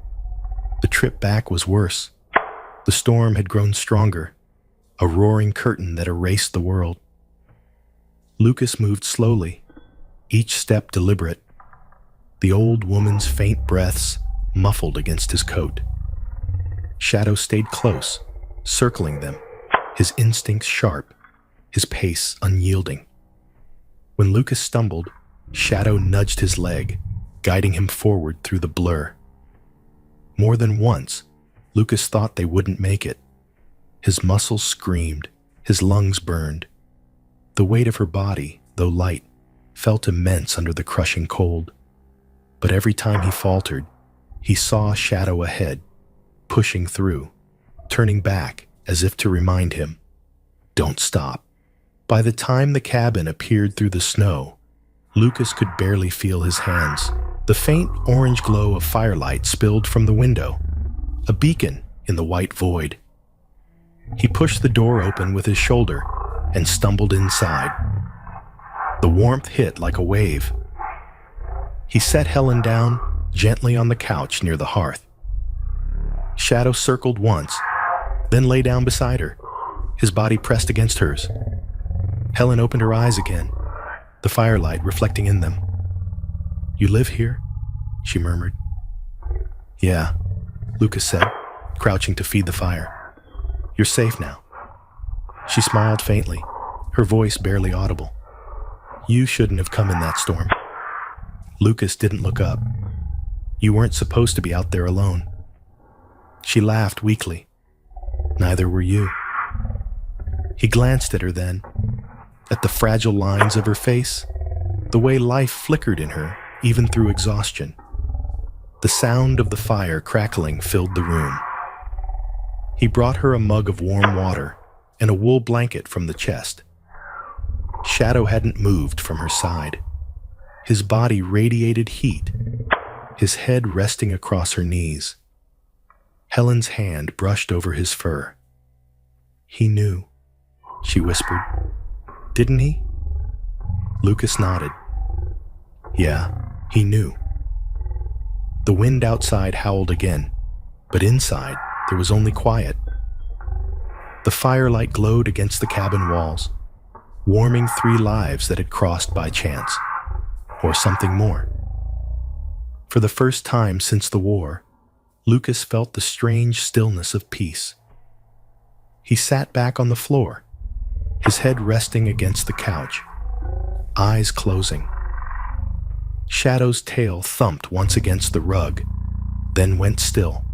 The trip back was worse. The storm had grown stronger, a roaring curtain that erased the world. Lucas moved slowly, each step deliberate, the old woman's faint breaths muffled against his coat. Shadow stayed close, circling them, his instincts sharp, his pace unyielding. When Lucas stumbled, Shadow nudged his leg, guiding him forward through the blur. More than once, Lucas thought they wouldn't make it. His muscles screamed, his lungs burned. The weight of her body, though light, felt immense under the crushing cold. But every time he faltered, he saw Shadow ahead, pushing through, turning back as if to remind him, "Don't stop." By the time the cabin appeared through the snow, Lucas could barely feel his hands. The faint orange glow of firelight spilled from the window, a beacon in the white void. He pushed the door open with his shoulder and stumbled inside. The warmth hit like a wave. He set Helen down gently on the couch near the hearth. Shadow circled once, then lay down beside her, his body pressed against hers. Helen opened her eyes again, the firelight reflecting in them. "You live here?" she murmured. "Yeah," Lucas said, crouching to feed the fire. "You're safe now." She smiled faintly, her voice barely audible. "You shouldn't have come in that storm." Lucas didn't look up. "You weren't supposed to be out there alone." She laughed weakly. "Neither were you." He glanced at her then, at the fragile lines of her face, the way life flickered in her, even through exhaustion. The sound of the fire crackling filled the room. He brought her a mug of warm water and a wool blanket from the chest. Shadow hadn't moved from her side. His body radiated heat, his head resting across her knees. Helen's hand brushed over his fur. "He knew," she whispered. "Didn't he?" Lucas nodded. "Yeah, he knew." The wind outside howled again, but inside there was only quiet. The firelight glowed against the cabin walls, warming 3 lives that had crossed by chance, or something more. For the first time since the war, Lucas felt the strange stillness of peace. He sat back on the floor, his head resting against the couch, eyes closing. Shadow's tail thumped once against the rug, then went still.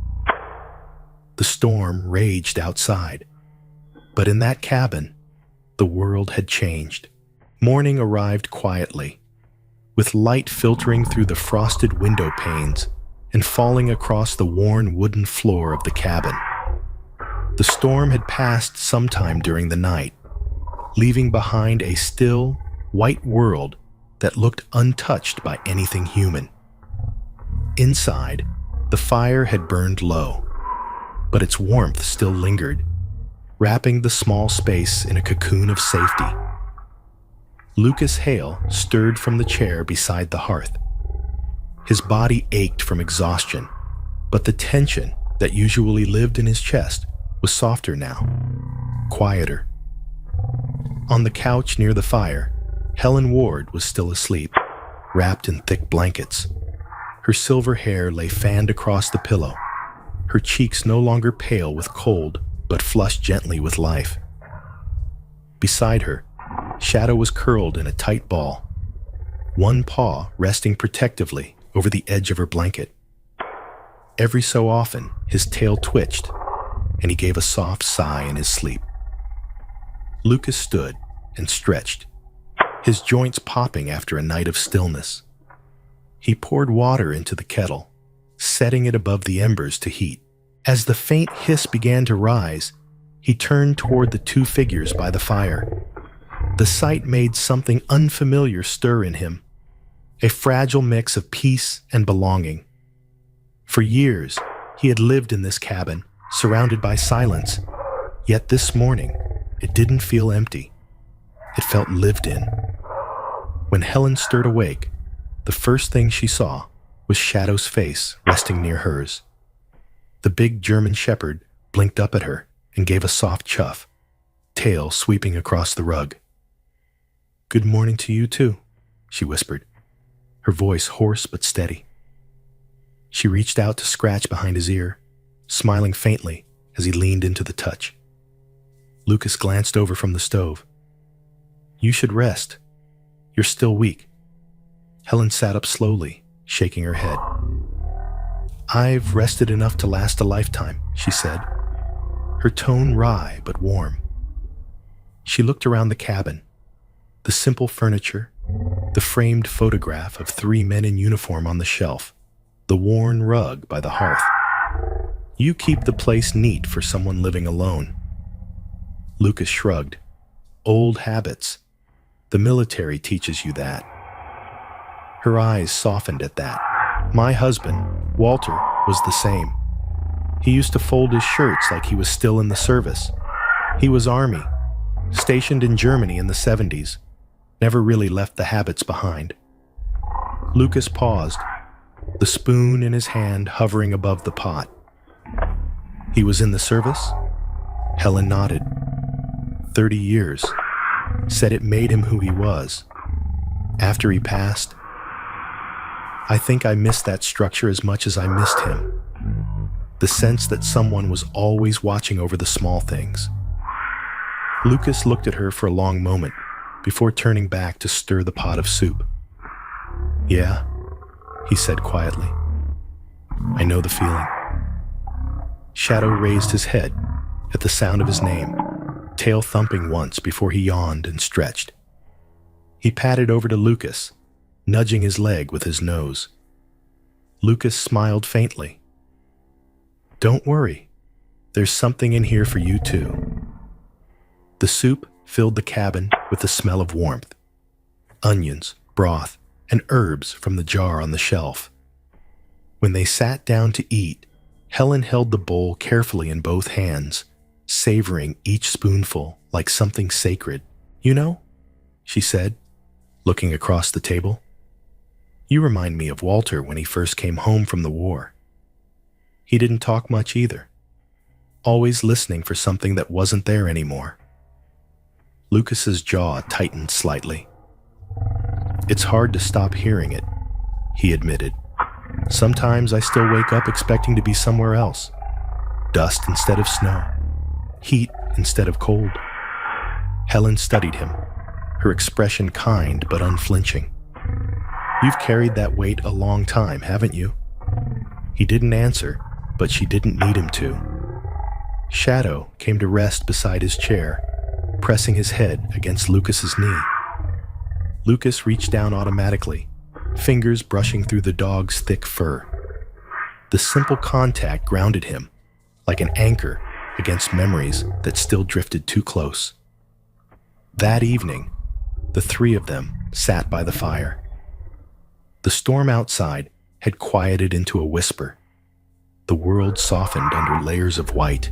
The storm raged outside, but in that cabin, the world had changed. Morning arrived quietly, with light filtering through the frosted window panes and falling across the worn wooden floor of the cabin. The storm had passed sometime during the night, leaving behind a still, white world that looked untouched by anything human. Inside, the fire had burned low, but its warmth still lingered, wrapping the small space in a cocoon of safety. Lucas Hale stirred from the chair beside the hearth. His body ached from exhaustion, but the tension that usually lived in his chest was softer now, quieter. On the couch near the fire, Helen Ward was still asleep, wrapped in thick blankets. Her silver hair lay fanned across the pillow, her cheeks no longer pale with cold, but flushed gently with life. Beside her, Shadow was curled in a tight ball, one paw resting protectively over the edge of her blanket. Every so often, his tail twitched, and he gave a soft sigh in his sleep. Lucas stood and stretched, his joints popping after a night of stillness. He poured water into the kettle, setting it above the embers to heat. As the faint hiss began to rise, he turned toward the 2 figures by the fire. The sight made something unfamiliar stir in him, a fragile mix of peace and belonging. For years, he had lived in this cabin, surrounded by silence, yet this morning, it didn't feel empty. It felt lived in. When Helen stirred awake, the first thing she saw was Shadow's face resting near hers. The big German shepherd blinked up at her and gave a soft chuff, tail sweeping across the rug. "Good morning to you too," she whispered, her voice hoarse but steady. She reached out to scratch behind his ear, smiling faintly as he leaned into the touch. Lucas glanced over from the stove. "You should rest. You're still weak." Helen sat up slowly, shaking her head. "I've rested enough to last a lifetime," she said, her tone wry but warm. She looked around the cabin, the simple furniture, the framed photograph of 3 men in uniform on the shelf, the worn rug by the hearth. "You keep the place neat for someone living alone." Lucas shrugged. "Old habits. The military teaches you that." Her eyes softened at that. "My husband, Walter, was the same. He used to fold his shirts like he was still in the service. He was Army, stationed in Germany in the 70s, never really left the habits behind." Lucas paused, the spoon in his hand hovering above the pot. "He was in the service?" Helen nodded. 30 years. Said it made him who he was. After he passed, I think I missed that structure as much as I missed him. The sense that someone was always watching over the small things. Lucas looked at her for a long moment before turning back to stir the pot of soup. "Yeah," he said quietly. "I know the feeling." Shadow raised his head at the sound of his name, tail thumping once before he yawned and stretched. He padded over to Lucas, nudging his leg with his nose. Lucas smiled faintly. "Don't worry, there's something in here for you too." The soup filled the cabin with the smell of warmth. Onions, broth, and herbs from the jar on the shelf. When they sat down to eat, Helen held the bowl carefully in both hands, savoring each spoonful like something sacred. "You know," she said, looking across the table, "you remind me of Walter when he first came home from the war. He didn't talk much either, always listening for something that wasn't there anymore." Lucas's jaw tightened slightly. "It's hard to stop hearing it," he admitted. "Sometimes I still wake up expecting to be somewhere else. Dust instead of snow. Heat instead of cold." Helen studied him, her expression kind but unflinching. "You've carried that weight a long time, haven't you?" He didn't answer, but she didn't need him to. Shadow came to rest beside his chair, pressing his head against Lucas's knee. Lucas reached down automatically, fingers brushing through the dog's thick fur. The simple contact grounded him, like an anchor against memories that still drifted too close. That evening, the three of them sat by the fire. The storm outside had quieted into a whisper. The world softened under layers of white.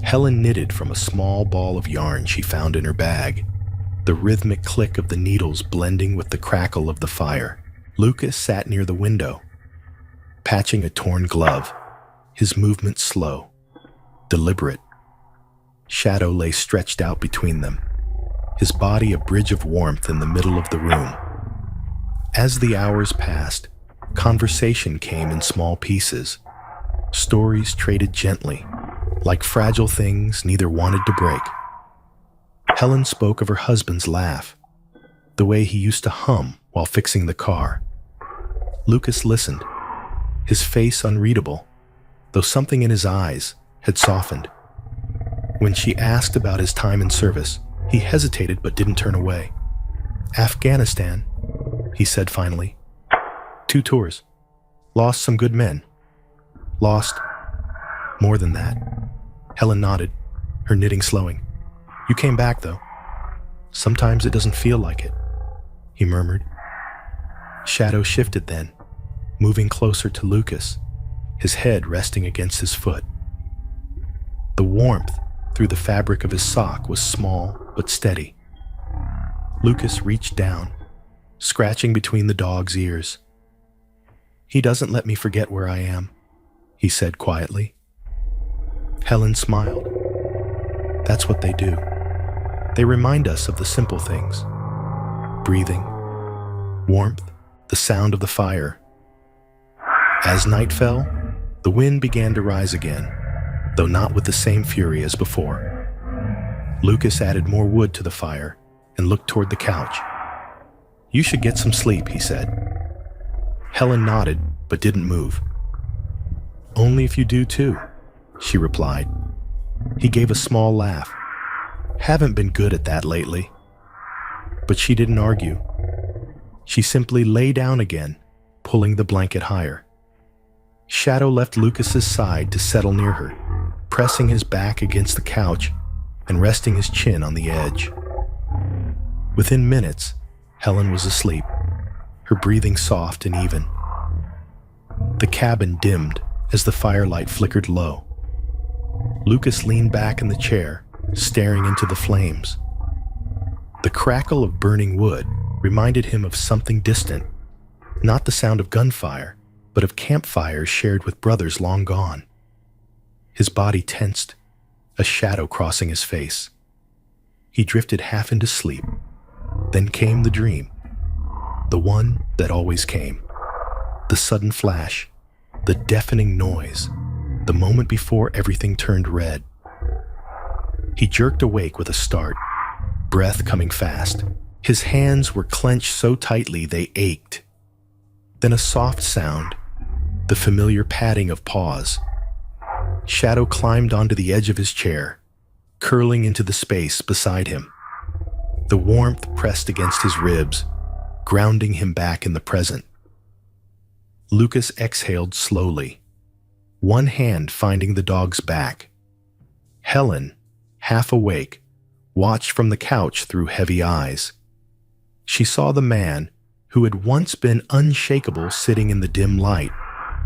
Helen knitted from a small ball of yarn she found in her bag, the rhythmic click of the needles blending with the crackle of the fire. Lucas sat near the window, patching a torn glove, his movement slow, deliberate. Shadow lay stretched out between them, his body a bridge of warmth in the middle of the room. As the hours passed, conversation came in small pieces, stories traded gently, like fragile things neither wanted to break. Helen spoke of her husband's laugh, the way he used to hum while fixing the car. Lucas listened, his face unreadable, though something in his eyes had softened. When she asked about his time in service, he hesitated but didn't turn away. "Afghanistan," he said finally. "2 tours. Lost some good men. Lost more than that." Helen nodded, her knitting slowing. "You came back, though. Sometimes it doesn't feel like it," he murmured. Shadow shifted then, moving closer to Lucas, his head resting against his foot. The warmth through the fabric of his sock was small but steady. Lucas reached down, scratching between the dog's ears. "He doesn't let me forget where I am," he said quietly. Helen smiled. "That's what they do. They remind us of the simple things. Breathing, warmth, the sound of the fire." As night fell, the wind began to rise again, though not with the same fury as before. Lucas added more wood to the fire and looked toward the couch. "You should get some sleep," he said. Helen nodded, but didn't move. "Only if you do too," she replied. He gave a small laugh. "Haven't been good at that lately." But she didn't argue. She simply lay down again, pulling the blanket higher. Shadow left Lucas's side to settle near her, pressing his back against the couch and resting his chin on the edge. Within minutes, Helen was asleep, her breathing soft and even. The cabin dimmed as the firelight flickered low. Lucas leaned back in the chair, staring into the flames. The crackle of burning wood reminded him of something distant, not the sound of gunfire, but of campfires shared with brothers long gone. His body tensed, a shadow crossing his face. He drifted half into sleep. Then came the dream, the one that always came. The sudden flash, the deafening noise, the moment before everything turned red. He jerked awake with a start, breath coming fast. His hands were clenched so tightly they ached. Then a soft sound, the familiar padding of paws. Shadow climbed onto the edge of his chair, curling into the space beside him. The warmth pressed against his ribs, grounding him back in the present. Lucas exhaled slowly, one hand finding the dog's back. Helen, half awake, watched from the couch through heavy eyes. She saw the man who had once been unshakable sitting in the dim light,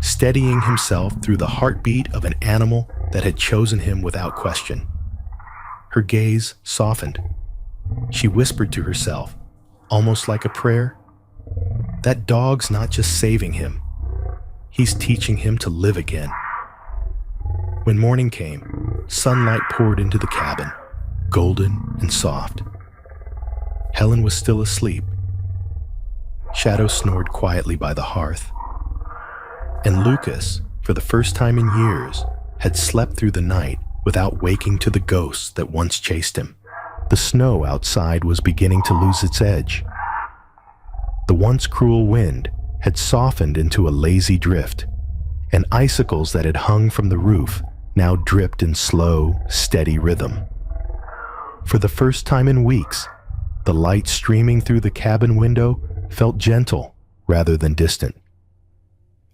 steadying himself through the heartbeat of an animal that had chosen him without question. Her gaze softened. She whispered to herself, almost like a prayer, "That dog's not just saving him. He's teaching him to live again." When morning came, sunlight poured into the cabin, golden and soft. Helen was still asleep. Shadow snored quietly by the hearth. And Lucas, for the first time in years, had slept through the night without waking to the ghosts that once chased him. The snow outside was beginning to lose its edge. The once cruel wind had softened into a lazy drift, and icicles that had hung from the roof now dripped in slow, steady rhythm. For the first time in weeks, the light streaming through the cabin window felt gentle rather than distant.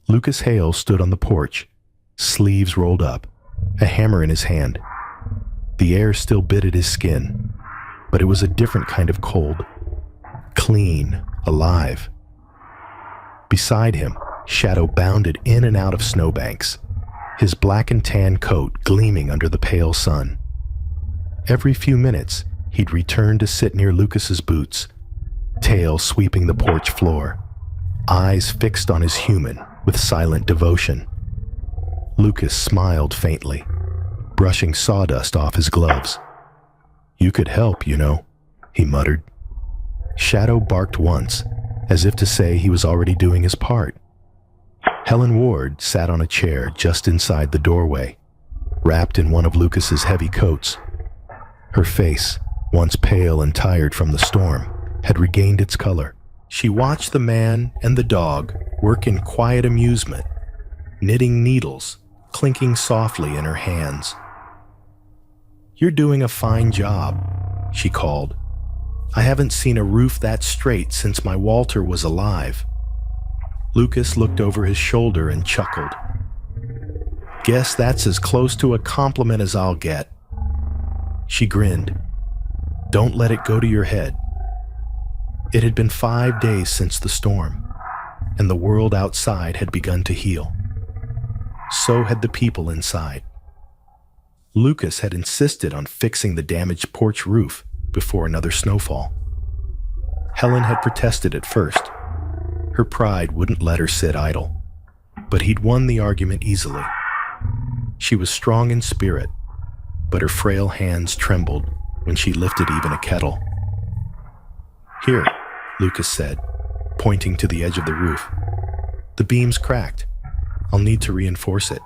Lucas Hale stood on the porch, sleeves rolled up, a hammer in his hand. The air still bit at his skin, but it was a different kind of cold, clean, alive. Beside him, Shadow bounded in and out of snowbanks, his black and tan coat gleaming under the pale sun. Every few minutes, he'd return to sit near Lucas's boots, tail sweeping the porch floor, eyes fixed on his human with silent devotion. Lucas smiled faintly, brushing sawdust off his gloves. "You could help, you know," he muttered. Shadow barked once, as if to say he was already doing his part. Helen Ward sat on a chair just inside the doorway, wrapped in one of Lucas's heavy coats. Her face, once pale and tired from the storm, had regained its color. She watched the man and the dog work in quiet amusement, knitting needles, clinking softly in her hands. "You're doing a fine job," she called. "I haven't seen a roof that straight since my Walter was alive." Lucas looked over his shoulder and chuckled. "Guess that's as close to a compliment as I'll get." She grinned. "Don't let it go to your head." It had been 5 days since the storm, and the world outside had begun to heal. So had the people inside. Lucas had insisted on fixing the damaged porch roof before another snowfall. Helen had protested at first. Her pride wouldn't let her sit idle, but he'd won the argument easily. She was strong in spirit, but her frail hands trembled when she lifted even a kettle. "Here," Lucas said, pointing to the edge of the roof. "The beam's cracked. I'll need to reinforce it."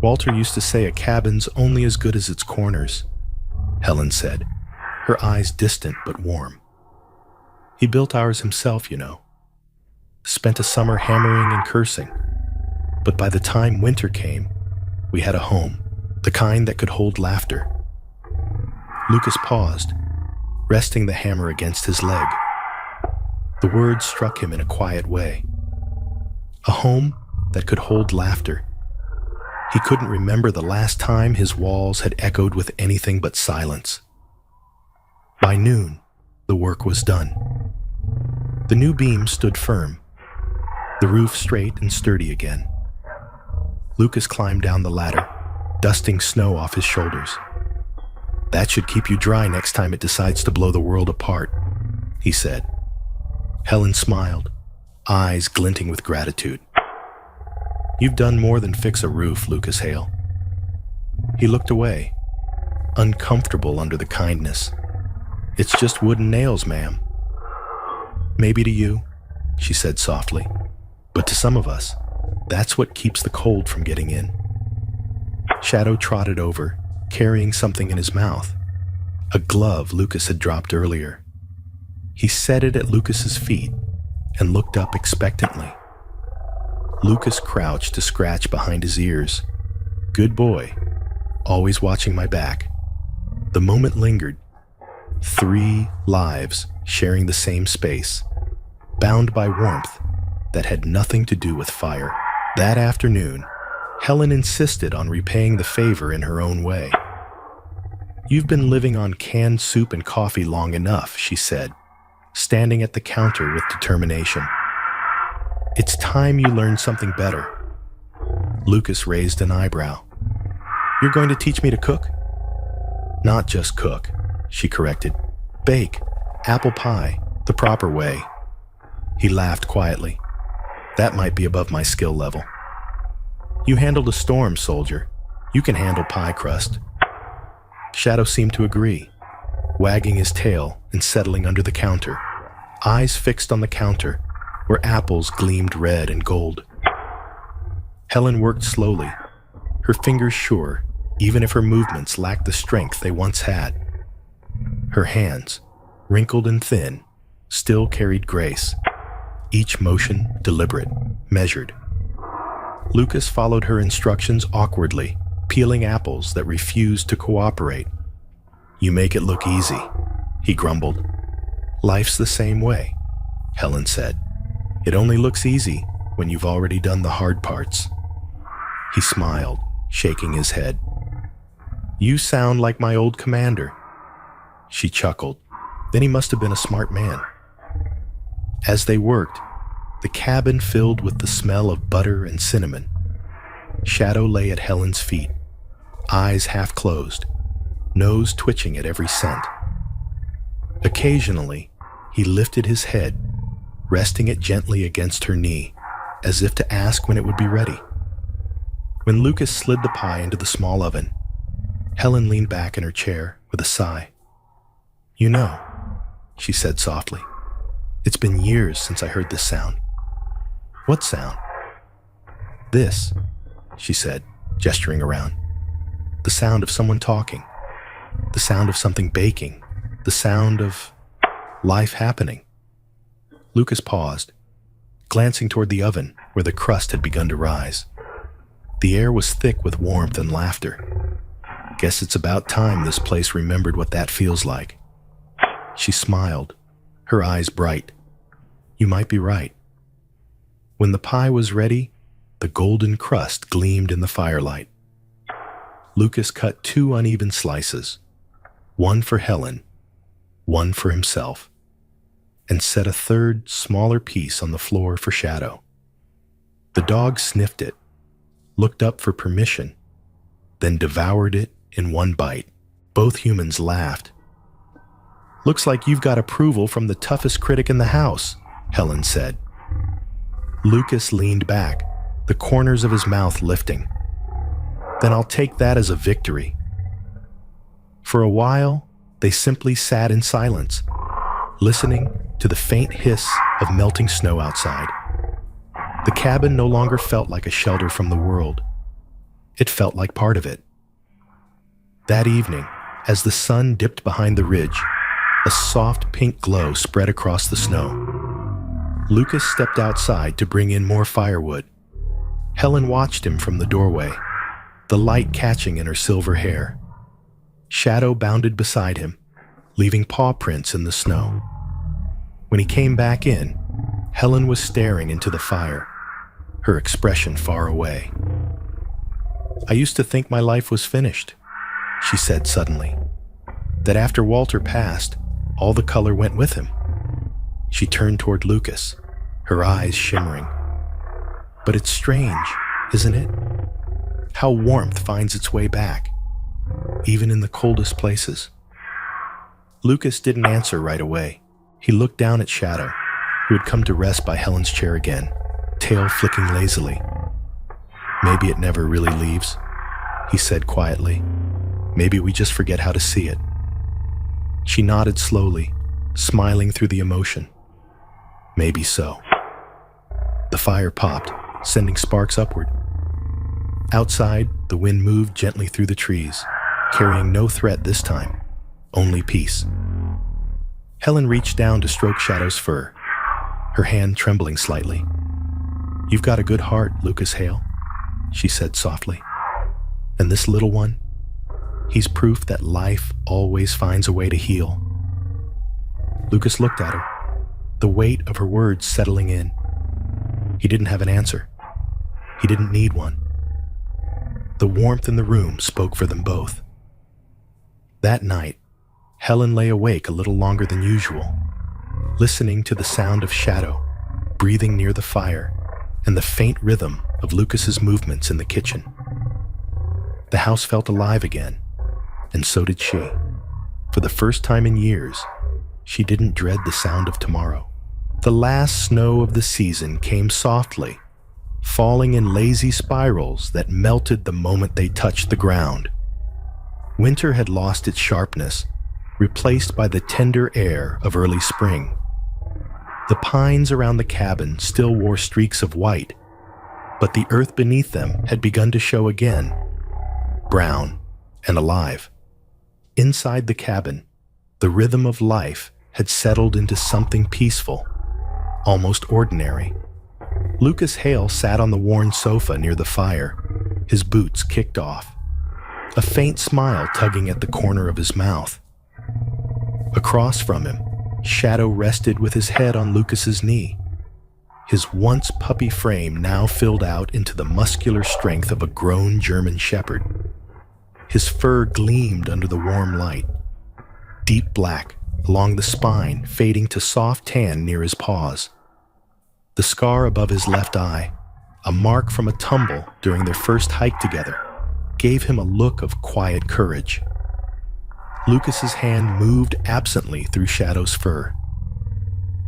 "Walter used to say a cabin's only as good as its corners," Helen said, her eyes distant but warm. "He built ours himself, you know. Spent a summer hammering and cursing. But by the time winter came, we had a home, the kind that could hold laughter." Lucas paused, resting the hammer against his leg. The words struck him in a quiet way. A home that could hold laughter. He couldn't remember the last time his walls had echoed with anything but silence. By noon, the work was done. The new beam stood firm, the roof straight and sturdy again. Lucas climbed down the ladder, dusting snow off his shoulders. "That should keep you dry next time it decides to blow the world apart," he said. Helen smiled, eyes glinting with gratitude. "You've done more than fix a roof, Lucas Hale." He looked away, uncomfortable under the kindness. "It's just wooden nails, ma'am." "Maybe to you," she said softly, But to some of us, that's what keeps the cold from getting in. Shadow trotted over, carrying something in his mouth. A glove Lucas had dropped earlier. He set it at Lucas's feet and looked up expectantly. Lucas crouched to scratch behind his ears. Good boy, always watching my back. The moment lingered. 3 lives sharing the same space, bound by warmth that had nothing to do with fire. That afternoon, Helen insisted on repaying the favor in her own way. "You've been living on canned soup and coffee long enough," she said, standing at the counter with determination. "It's time you learned something better." Lucas raised an eyebrow. "You're going to teach me to cook?" "Not just cook," she corrected. "Bake, apple pie, the proper way." He laughed quietly. "That might be above my skill level." "You handled a storm, soldier. You can handle pie crust." Shadow seemed to agree, wagging his tail and settling under the counter, eyes fixed on the counter where apples gleamed red and gold. Helen worked slowly, her fingers sure, even if her movements lacked the strength they once had. Her hands, wrinkled and thin, still carried grace, each motion deliberate, measured. Lucas followed her instructions awkwardly, peeling apples that refused to cooperate. "You make it look easy," he grumbled. "Life's the same way," Helen said. "It only looks easy when you've already done the hard parts." He smiled, shaking his head. "You sound like my old commander." She chuckled. Then he must have been a smart man. As they worked, the cabin filled with the smell of butter and cinnamon. Shadow lay at Helen's feet, eyes half closed, nose twitching at every scent. Occasionally, he lifted his head, resting it gently against her knee, as if to ask when it would be ready. When Lucas slid the pie into the small oven, Helen leaned back in her chair with a sigh. "You know," she said softly, "it's been years since I heard this sound." "What sound?" "This," she said, gesturing around. "The sound of someone talking. The sound of something baking. The sound of life happening." Lucas paused, glancing toward the oven where the crust had begun to rise. The air was thick with warmth and laughter. "Guess it's about time this place remembered what that feels like." She smiled, her eyes bright. "You might be right." When the pie was ready, the golden crust gleamed in the firelight. Lucas cut 2 uneven slices, one for Helen, one for himself, and set a third, smaller piece on the floor for Shadow. The dog sniffed it, looked up for permission, then devoured it in one bite. Both humans laughed. "Looks like you've got approval from the toughest critic in the house," Helen said. Lucas leaned back, the corners of his mouth lifting. "Then I'll take that as a victory." For a while, they simply sat in silence, listening to the faint hiss of melting snow outside. The cabin no longer felt like a shelter from the world. It felt like part of it. That evening, as the sun dipped behind the ridge, a soft pink glow spread across the snow. Lucas stepped outside to bring in more firewood. Helen watched him from the doorway, the light catching in her silver hair. Shadow bounded beside him, leaving paw prints in the snow. When he came back in, Helen was staring into the fire, her expression far away. "I used to think my life was finished," she said suddenly. "That after Walter passed, all the color went with him." She turned toward Lucas, her eyes shimmering. "But it's strange, isn't it? How warmth finds its way back, even in the coldest places." Lucas didn't answer right away. He looked down at Shadow, who had come to rest by Helen's chair again, tail flicking lazily. "Maybe it never really leaves," he said quietly. "Maybe we just forget how to see it." She nodded slowly, smiling through the emotion. "Maybe so." The fire popped, sending sparks upward. Outside, the wind moved gently through the trees, carrying no threat this time, only peace. Helen reached down to stroke Shadow's fur, her hand trembling slightly. "You've got a good heart, Lucas Hale," she said softly. "And this little one, he's proof that life always finds a way to heal." Lucas looked at her, the weight of her words settling in. He didn't have an answer. He didn't need one. The warmth in the room spoke for them both. That night, Helen lay awake a little longer than usual, listening to the sound of Shadow breathing near the fire and the faint rhythm of Lucas's movements in the kitchen. The house felt alive again, and so did she. For the first time in years, she didn't dread the sound of tomorrow. The last snow of the season came softly, falling in lazy spirals that melted the moment they touched the ground. Winter had lost its sharpness, replaced by the tender air of early spring. The pines around the cabin still wore streaks of white, but the earth beneath them had begun to show again, brown and alive. Inside the cabin, the rhythm of life had settled into something peaceful, almost ordinary. Lucas Hale sat on the worn sofa near the fire, his boots kicked off, a faint smile tugging at the corner of his mouth. Across from him, Shadow rested with his head on Lucas's knee, his once puppy frame now filled out into the muscular strength of a grown German shepherd. His fur gleamed under the warm light, deep black along the spine, fading to soft tan near his paws. The scar above his left eye, a mark from a tumble during their first hike together, gave him a look of quiet courage. Lucas's hand moved absently through Shadow's fur.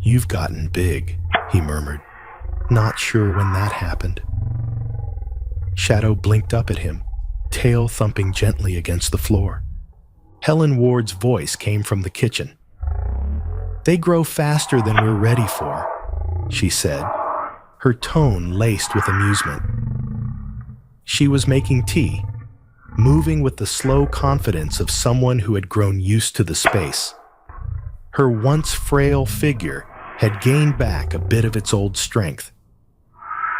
"You've gotten big," he murmured, not sure when that happened. Shadow blinked up at him, tail thumping gently against the floor. Helen Ward's voice came from the kitchen. "They grow faster than we're ready for," she said, her tone laced with amusement. She was making tea, moving with the slow confidence of someone who had grown used to the space. Her once frail figure had gained back a bit of its old strength.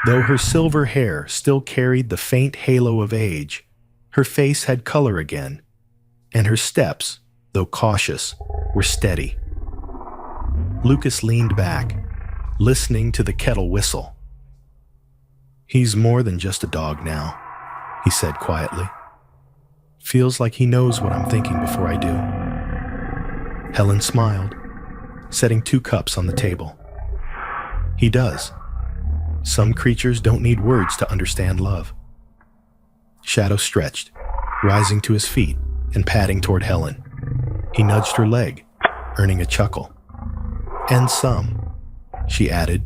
Though her silver hair still carried the faint halo of age, her face had color again, and her steps, though cautious, were steady. Lucas leaned back, listening to the kettle whistle. "He's more than just a dog now," he said quietly. "Feels like he knows what I'm thinking before I do." Helen smiled, setting 2 cups on the table. "He does. Some creatures don't need words to understand love." Shadow stretched, rising to his feet and padding toward Helen. He nudged her leg, earning a chuckle. "And some," she added,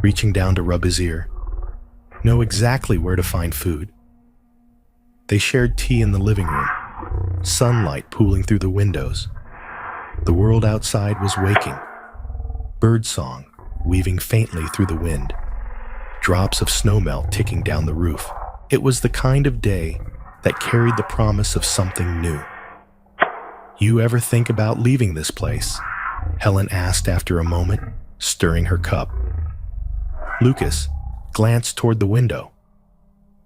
reaching down to rub his ear. "Know exactly where to find food." They shared tea in the living room, sunlight pooling through the windows. The world outside was waking, birdsong weaving faintly through the wind, drops of snowmelt ticking down the roof. It was the kind of day that carried the promise of something new. "You ever think about leaving this place?" Helen asked after a moment, stirring her cup. Lucas glanced toward the window,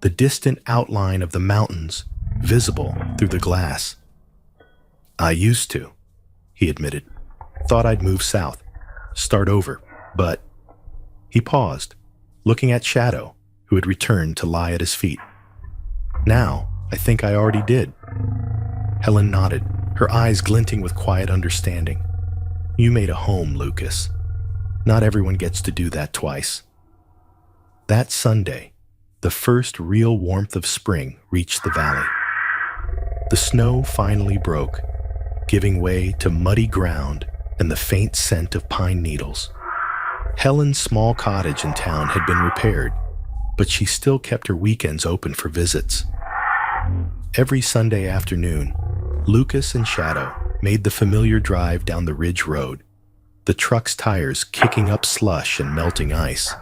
the distant outline of the mountains visible through the glass. "I used to," he admitted. "Thought I'd move south, start over, but..." He paused, looking at Shadow, who had returned to lie at his feet. "Now, I think I already did." Helen nodded, her eyes glinting with quiet understanding. "You made a home, Lucas. Not everyone gets to do that twice." That Sunday, the first real warmth of spring reached the valley. The snow finally broke, giving way to muddy ground and the faint scent of pine needles. Helen's small cottage in town had been repaired, but she still kept her weekends open for visits. Every Sunday afternoon, Lucas and Shadow made the familiar drive down the ridge road, the truck's tires kicking up slush and melting ice.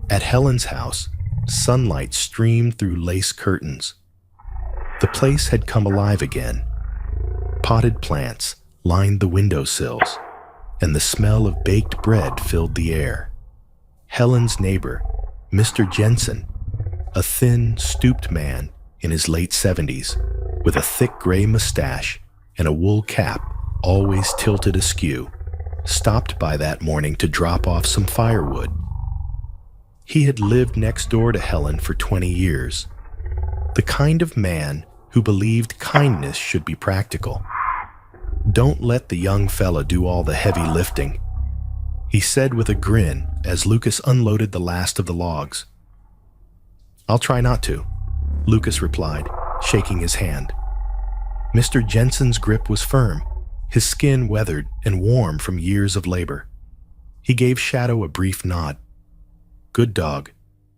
At Helen's house, sunlight streamed through lace curtains. The place had come alive again. Potted plants lined the windowsills, and the smell of baked bread filled the air. Helen's neighbor, Mr. Jensen, a thin, stooped man in his late 70s, with a thick gray mustache and a wool cap always tilted askew, stopped by that morning to drop off some firewood. He had lived next door to Helen for 20 years, the kind of man who believed kindness should be practical. "Don't let the young fella do all the heavy lifting," he said with a grin as Lucas unloaded the last of the logs. "I'll try not to," Lucas replied, shaking his hand. Mr. Jensen's grip was firm, his skin weathered and warm from years of labor. He gave Shadow a brief nod. "Good dog,"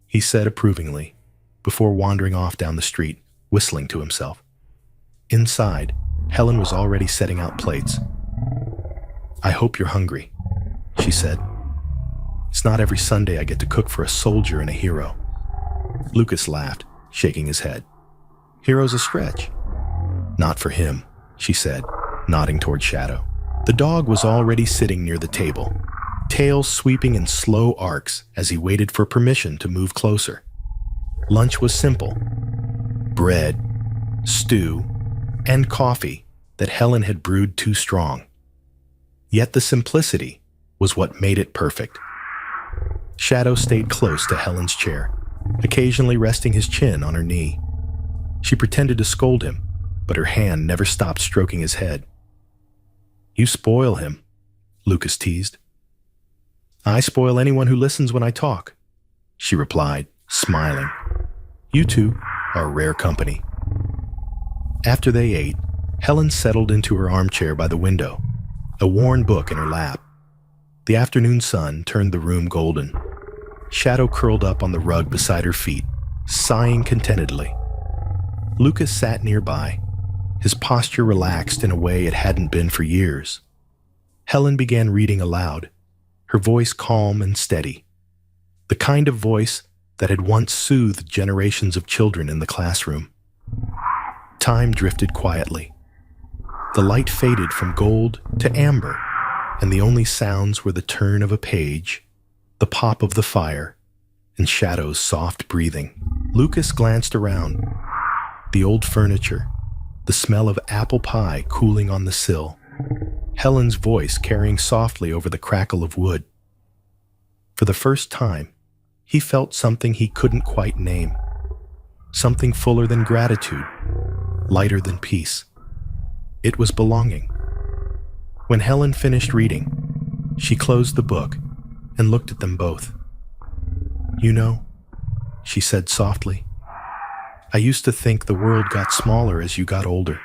he said approvingly, before wandering off down the street, whistling to himself. Inside, Helen was already setting out plates. "I hope you're hungry," she said. "It's not every Sunday I get to cook for a soldier and a hero." Lucas laughed, shaking his head. "Hero's a stretch." "Not for him," she said, nodding toward Shadow. The dog was already sitting near the table, tail sweeping in slow arcs as he waited for permission to move closer. Lunch was simple: bread, stew, and coffee that Helen had brewed too strong. Yet the simplicity was what made it perfect. Shadow stayed close to Helen's chair, occasionally resting his chin on her knee. She pretended to scold him, but her hand never stopped stroking his head. "You spoil him," Lucas teased. "I spoil anyone who listens when I talk," she replied, smiling. "You two are rare company." After they ate, Helen settled into her armchair by the window, a worn book in her lap. The afternoon sun turned the room golden. Shadow curled up on the rug beside her feet, sighing contentedly. Lucas sat nearby, his posture relaxed in a way it hadn't been for years. Helen began reading aloud, her voice calm and steady, the kind of voice that had once soothed generations of children in the classroom. Time drifted quietly. The light faded from gold to amber, and the only sounds were the turn of a page, the pop of the fire, and Shadow's soft breathing. Lucas glanced around. The old furniture, the smell of apple pie cooling on the sill, Helen's voice carrying softly over the crackle of wood. For the first time, he felt something he couldn't quite name, something fuller than gratitude, lighter than peace. It was belonging. When Helen finished reading, she closed the book and looked at them both. "You know," she said softly, "I used to think the world got smaller as you got older.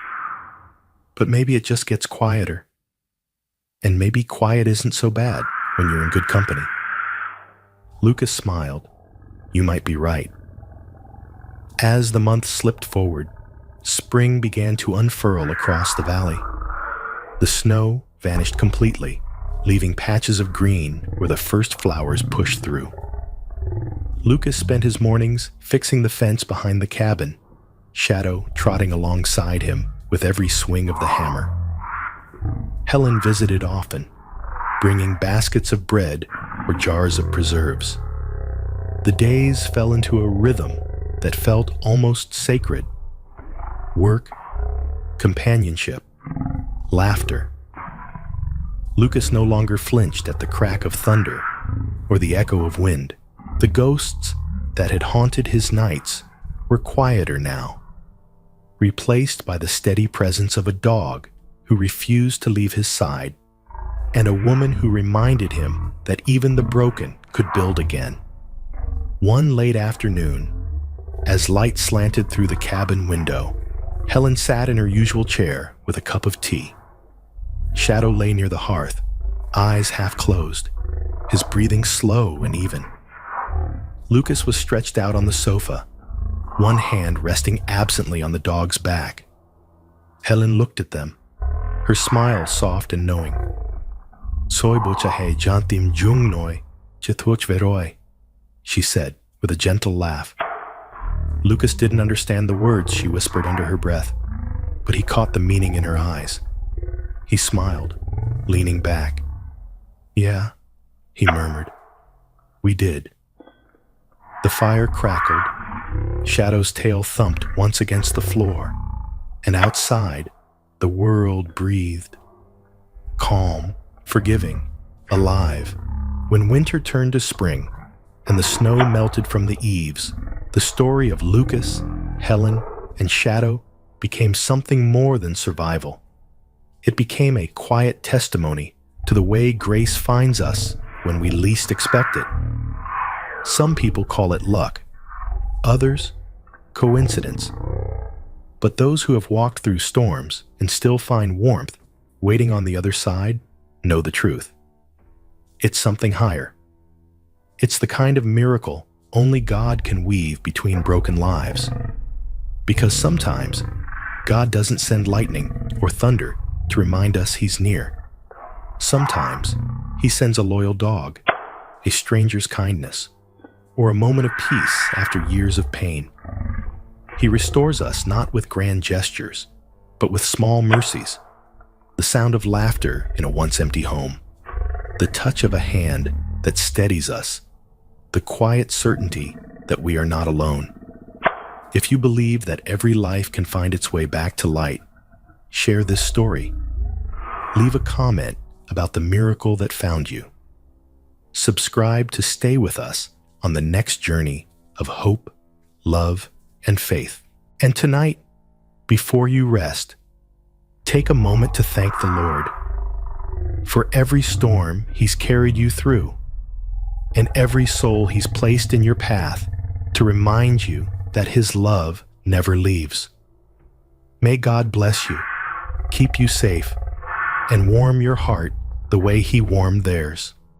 But maybe it just gets quieter. And maybe quiet isn't so bad when you're in good company." Lucas smiled. "You might be right." As the months slipped forward, spring began to unfurl across the valley. The snow vanished completely, leaving patches of green where the first flowers pushed through. Lucas spent his mornings fixing the fence behind the cabin, Shadow trotting alongside him with every swing of the hammer. Helen visited often, bringing baskets of bread or jars of preserves. The days fell into a rhythm that felt almost sacred. Work, companionship, laughter. Lucas no longer flinched at the crack of thunder or the echo of wind. The ghosts that had haunted his nights were quieter now, replaced by the steady presence of a dog who refused to leave his side, and a woman who reminded him that even the broken could build again. One late afternoon, as light slanted through the cabin window, Helen sat in her usual chair with a cup of tea. Shadow lay near the hearth, eyes half closed, his breathing slow and even. Lucas was stretched out on the sofa, one hand resting absently on the dog's back. Helen looked at them, her smile soft and knowing. "Soy bochahe jantim jung noi, chituch veroi," she said with a gentle laugh. Lucas didn't understand the words she whispered under her breath, but he caught the meaning in her eyes. He smiled, leaning back. "Yeah," he murmured. "We did." The fire crackled, Shadow's tail thumped once against the floor, and outside, the world breathed. Calm, forgiving, alive. When winter turned to spring, and the snow melted from the eaves, the story of Lucas, Helen, and Shadow became something more than survival. It became a quiet testimony to the way grace finds us when we least expect it. Some people call it luck, others, coincidence. But those who have walked through storms and still find warmth waiting on the other side know the truth. It's something higher. It's the kind of miracle only God can weave between broken lives. Because sometimes, God doesn't send lightning or thunder to remind us He's near. Sometimes, He sends a loyal dog, a stranger's kindness, or a moment of peace after years of pain. He restores us not with grand gestures, but with small mercies. The sound of laughter in a once empty home, the touch of a hand that steadies us, the quiet certainty that we are not alone. If you believe that every life can find its way back to light, share this story. Leave a comment about the miracle that found you. Subscribe to stay with us on the next journey of hope, love, and faith. And tonight, before you rest, take a moment to thank the Lord for every storm He's carried you through, and every soul He's placed in your path to remind you that His love never leaves. May God bless you, keep you safe, and warm your heart the way He warmed theirs.